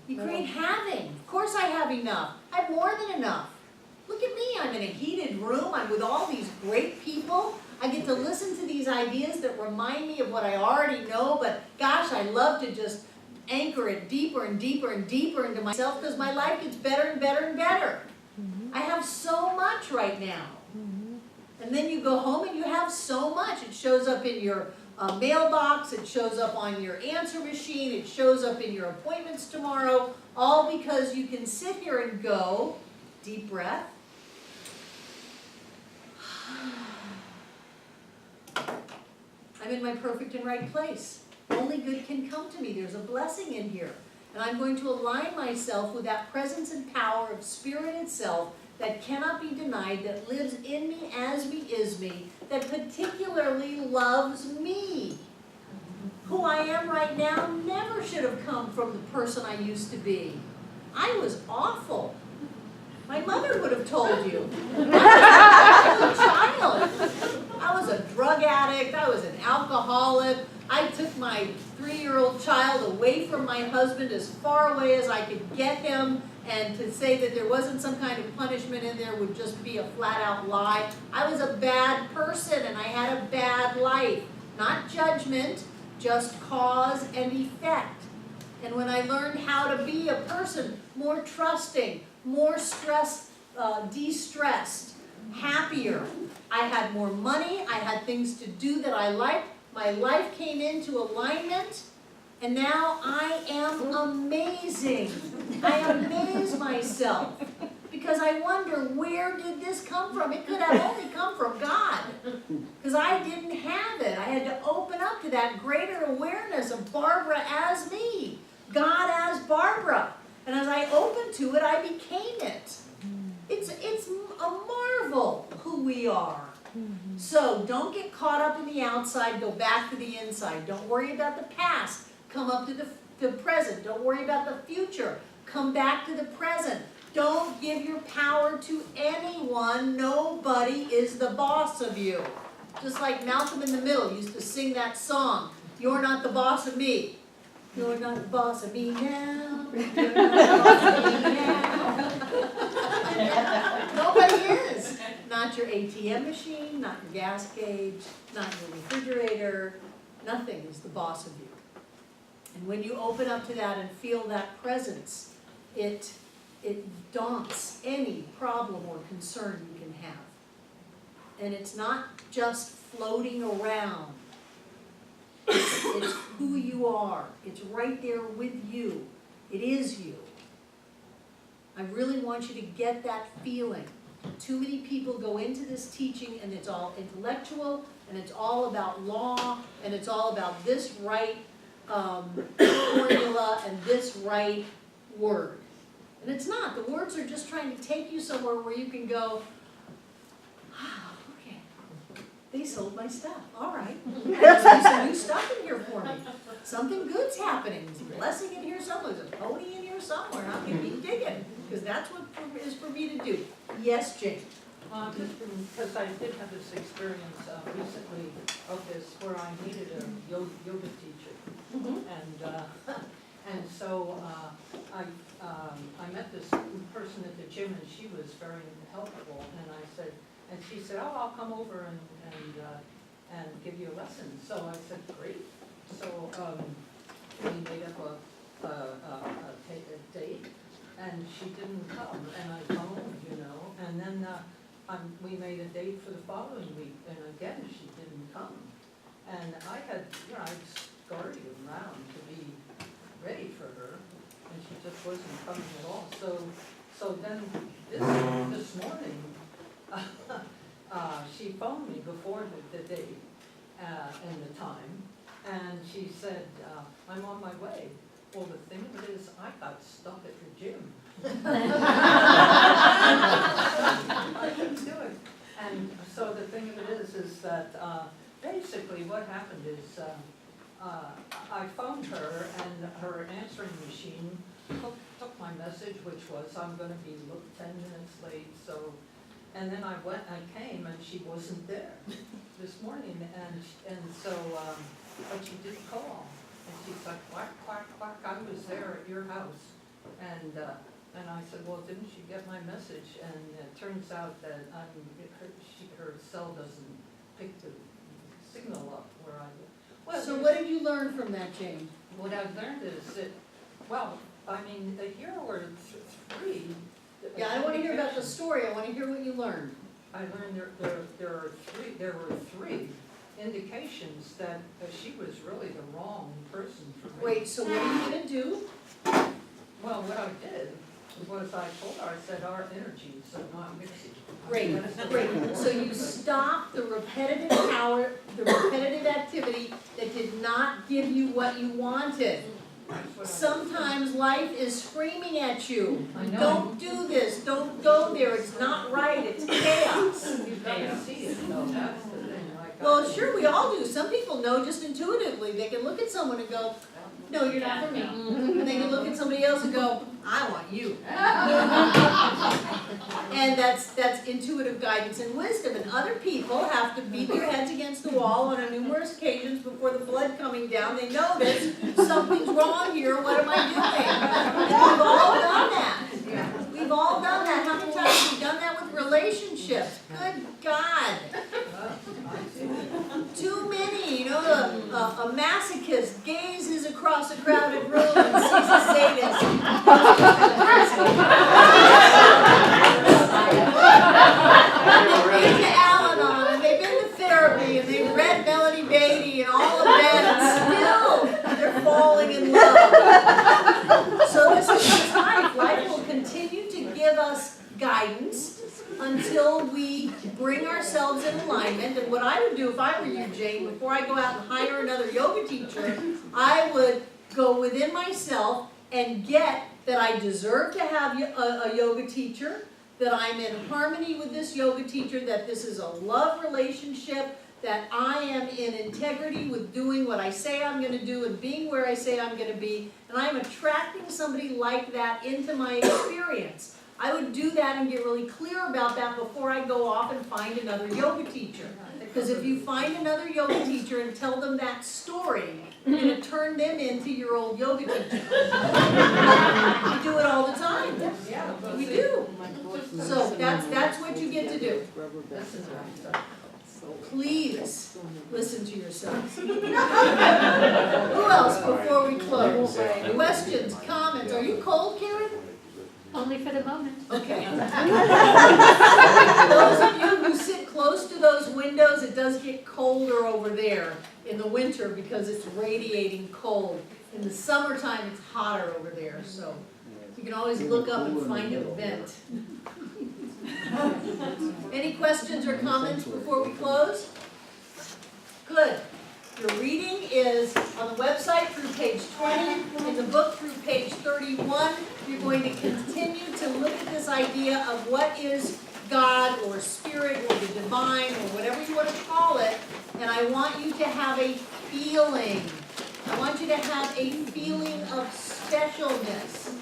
You create having. Of course I have enough. I have more than enough. Look at me, I'm in a heated room, I'm with all these great people. I get to listen to these ideas that remind me of what I already know, but gosh, I love to just anchor it deeper and deeper and deeper into myself because my life gets better and better and better. I have so much right now. And then you go home and you have so much. It shows up in your mailbox, it shows up on your answer machine, it shows up in your appointments tomorrow, all because you can sit here and go, deep breath. I'm in my perfect and right place. Only good can come to me. There's a blessing in here. And I'm going to align myself with that presence and power of Spirit itself that cannot be denied, that lives in me, as me, is me, that particularly loves me. Who I am right now never should have come from the person I used to be. I was awful. My mother would have told you. I was a child. I was a drug addict, I was an alcoholic. I took my 3-year-old child away from my husband as far away as I could get him, and to say that there wasn't some kind of punishment in there would just be a flat-out lie. I was a bad person and I had a bad life. Not judgment, just cause and effect. And when I learned how to be a person more trusting, more de-stressed, happier, I had more money, I had things to do that I liked, my life came into alignment, and now I am amazing. I amaze myself, because I wonder, where did this come from? It could have only come from God, because I didn't have it. I had to open up to that greater awareness of Barbara as me, God as Barbara. And as I opened to it, I became it. It's a marvel who we are. So don't get caught up in the outside, go back to the inside. Don't worry about the past, come up to the present. Don't worry about the future, come back to the present. Don't give your power to anyone. Nobody is the boss of you. Just like Malcolm in the Middle used to sing that song, "You're not the boss of me. You're not the boss of me now. You're not the boss of me now." Nobody is. Not your ATM machine, not your gas gauge, not your refrigerator. Nothing is the boss of you. And when you open up to that and feel that presence, it daunts any problem or concern you can have. And it's not just floating around. It's who you are. It's right there with you. It is you. I really want you to get that feeling. Too many people go into this teaching and it's all intellectual, and it's all about law, and it's all about this right formula and this right word. And it's not. The words are just trying to take you somewhere where you can go, ah, okay, they sold my stuff. All right. There's some new stuff in here for me. Something good's happening. There's a blessing in here somewhere. There's a pony in here somewhere. I'm going to keep digging, because that's what is for me to do. Yes, Jane? Because I did have this experience recently of this where I needed a yoga teacher. And so I met this person at the gym, and she was very helpful. And I said, and she said, "Oh, I'll come over and give you a lesson." So I said, "Great." So we made up a date, and she didn't come, and I phoned, and then we made a date for the following week, and again she didn't come, and I had, I scurried around to be ready for her, and she just wasn't coming at all. So then this morning, she phoned me before the date and the time. And she said, "I'm on my way." Well, the thing of it is, I got stuck at the gym. I couldn't do it. And so the thing of it is that basically what happened is I phoned her, and her answering machine took my message, which was, "I'm going to be 10 minutes late." So, and then I came, and she wasn't there this morning, and so. But she did call, and she's like, "Quack, quack, quack, I was there at your house." And I said, "Well, didn't she get my message?" And it turns out that her cell doesn't pick the signal up where I live. Well, So what did you learn from that, Jane? What I've learned is that, well, I mean, here were three. Yeah, I don't want to hear about the story. I want to hear what you learned. I learned there were three indications that she was really the wrong person for me. Wait, so what are you going to do? Well, what I did was I told her, I said, "Our energies are not mixing." Great, great. So you stopped the repetitive power, the repetitive activity that did not give you what you wanted. Sometimes life is screaming at you. I know. Don't do this, don't go there, it's not right, it's chaos. You've got to see it, though, that's the thing. Well, sure, we all do. Some people know just intuitively. They can look at someone and go, "No, you're not for me." And they can look at somebody else and go, "I want you." And that's intuitive guidance and wisdom. And other people have to beat their heads against the wall on numerous occasions before the flood coming down. They notice something's wrong here. What am I doing? And we've all done that. We've all done that. How many times have we done that with relationships? Good God. Too many. You know, a masochist gazes across a crowded room and sees a sadist. They've been to Al-Anon, and they've been to therapy, and they've read Melody Beatty and all of that, and still they're falling in love. So this is just life. Life will continue to give us guidance until we bring ourselves in alignment. And what I would do if I were you, Jane, before I go out and hire another yoga teacher, I would go within myself and get that I deserve to have a yoga teacher, that I'm in harmony with this yoga teacher, that this is a love relationship, that I am in integrity with doing what I say I'm going to do and being where I say I'm going to be, and I'm attracting somebody like that into my experience. I would do that and get really clear about that before I go off and find another yoga teacher. Because if you find another yoga teacher and tell them that story, you're going to turn them into your old yoga teacher. We do it all the time. We do. So that's what you get to do. Please listen to yourselves. Who else before we close? Questions, comments? Are you cold, Karen? Only for the moment. Okay. Those of you who sit close to those windows, it does get colder over there in the winter because it's radiating cold. In the summertime, it's hotter over there, so you can always look up and find a vent. Any questions or comments before we close? Good. Your reading is on the website through page 20, in the book through page 31. You're going to continue to look at this idea of what is God or spirit or the divine or whatever you want to call it, and I want you to have a feeling. I want you to have a feeling of specialness.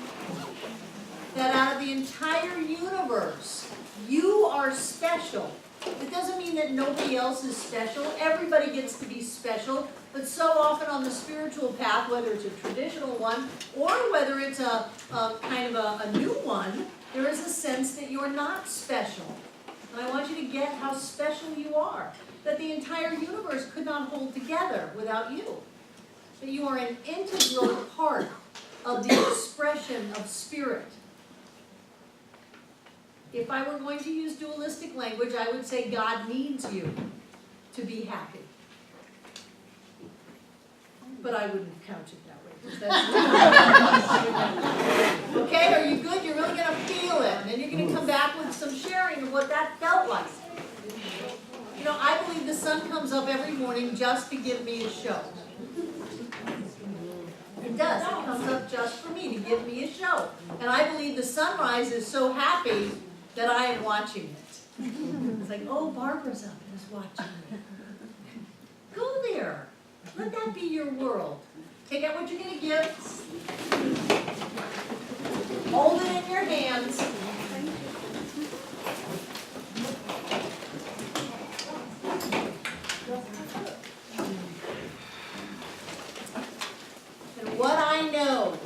That out of the entire universe, you are special. It doesn't mean that nobody else is special. Everybody gets to be special. But so often on the spiritual path, whether it's a traditional one or whether it's a kind of a new one, there is a sense that you're not special. And I want you to get how special you are. That the entire universe could not hold together without you. That you are an integral part of the expression of spirit. If I were going to use dualistic language, I would say God needs you to be happy. But I wouldn't couch it that way. 'Cause that's okay, are you good? You're really going to feel it. And then you're going to come back with some sharing of what that felt like. You know, I believe the sun comes up every morning just to give me a show. It does. It comes up just for me, to give me a show. And I believe the sunrise is so happy that I am watching it. It's like, oh, Barbara's up and is watching it. Go there. Let that be your world. Take out what you're going to give. Hold it in your hands. And what I know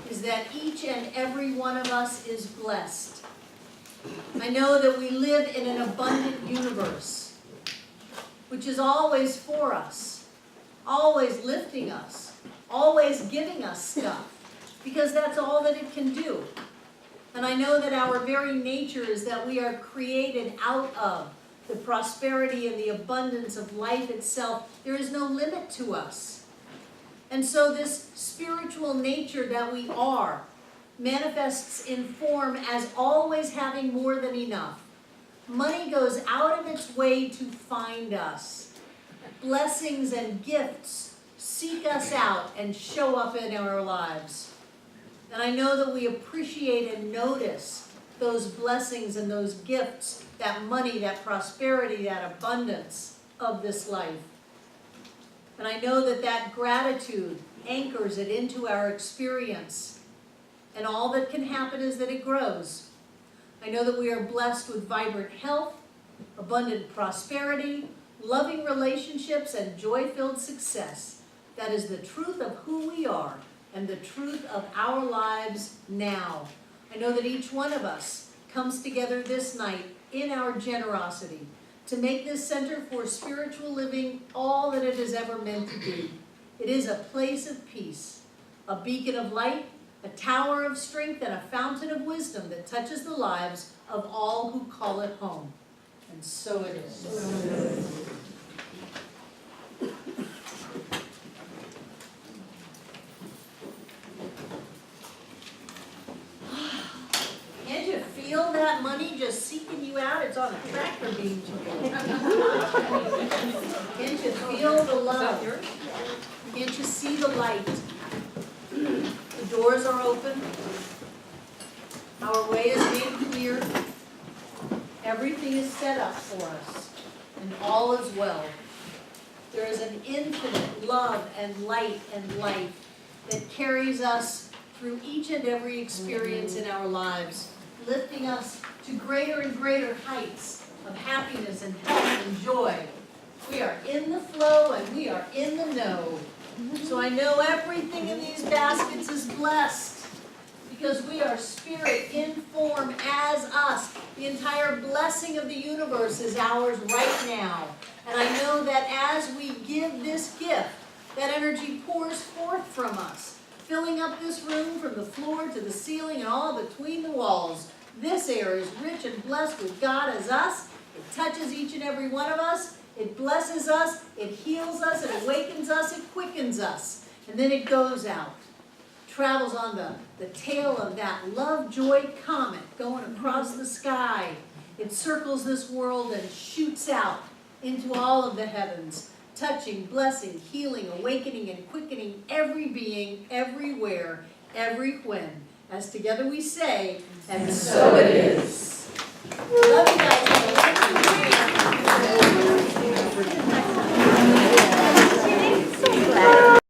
is that each and every one of us is blessed. I know that we live in an abundant universe, which is always for us, always lifting us, always giving us stuff, because that's all that it can do. And I know that our very nature is that we are created out of the prosperity and the abundance of life itself. There is no limit to us. And so this spiritual nature that we are manifests in form as always having more than enough. Money goes out of its way to find us. Blessings and gifts seek us out and show up in our lives. And I know that we appreciate and notice those blessings and those gifts, that money, that prosperity, that abundance of this life. And I know that that gratitude anchors it into our experience. And all that can happen is that it grows. I know that we are blessed with vibrant health, abundant prosperity, loving relationships, and joy-filled success. That is the truth of who we are and the truth of our lives now. I know that each one of us comes together this night in our generosity to make this center for spiritual living all that it has ever meant to be. It is a place of peace, a beacon of light, a tower of strength, and a fountain of wisdom that touches the lives of all who call it home. And so it is. Can't you feel that money just seeking you out? It's on a tractor beam. Can't you feel the love? Can't you see the light? The doors are open. Our way is made clear. Everything is set up for us, and all is well. There is an infinite love and light and life that carries us through each and every experience in our lives, lifting us to greater and greater heights of happiness and health and joy. We are in the flow and we are in the know. So I know everything in these baskets is blessed because we are spirit in form as us. The entire blessing of the universe is ours right now. And I know that as we give this gift, that energy pours forth from us, filling up this room from the floor to the ceiling and all between the walls. This air is rich and blessed with God as us. It touches each and every one of us. It blesses us. It heals us. It awakens us. It quickens us. And then it goes out. Travels on the tail of that love-joy comet going across the sky. It circles this world and shoots out into all of the heavens, touching, blessing, healing, awakening, and quickening every being, everywhere, every when. As together we say, and so it is. Love you guys.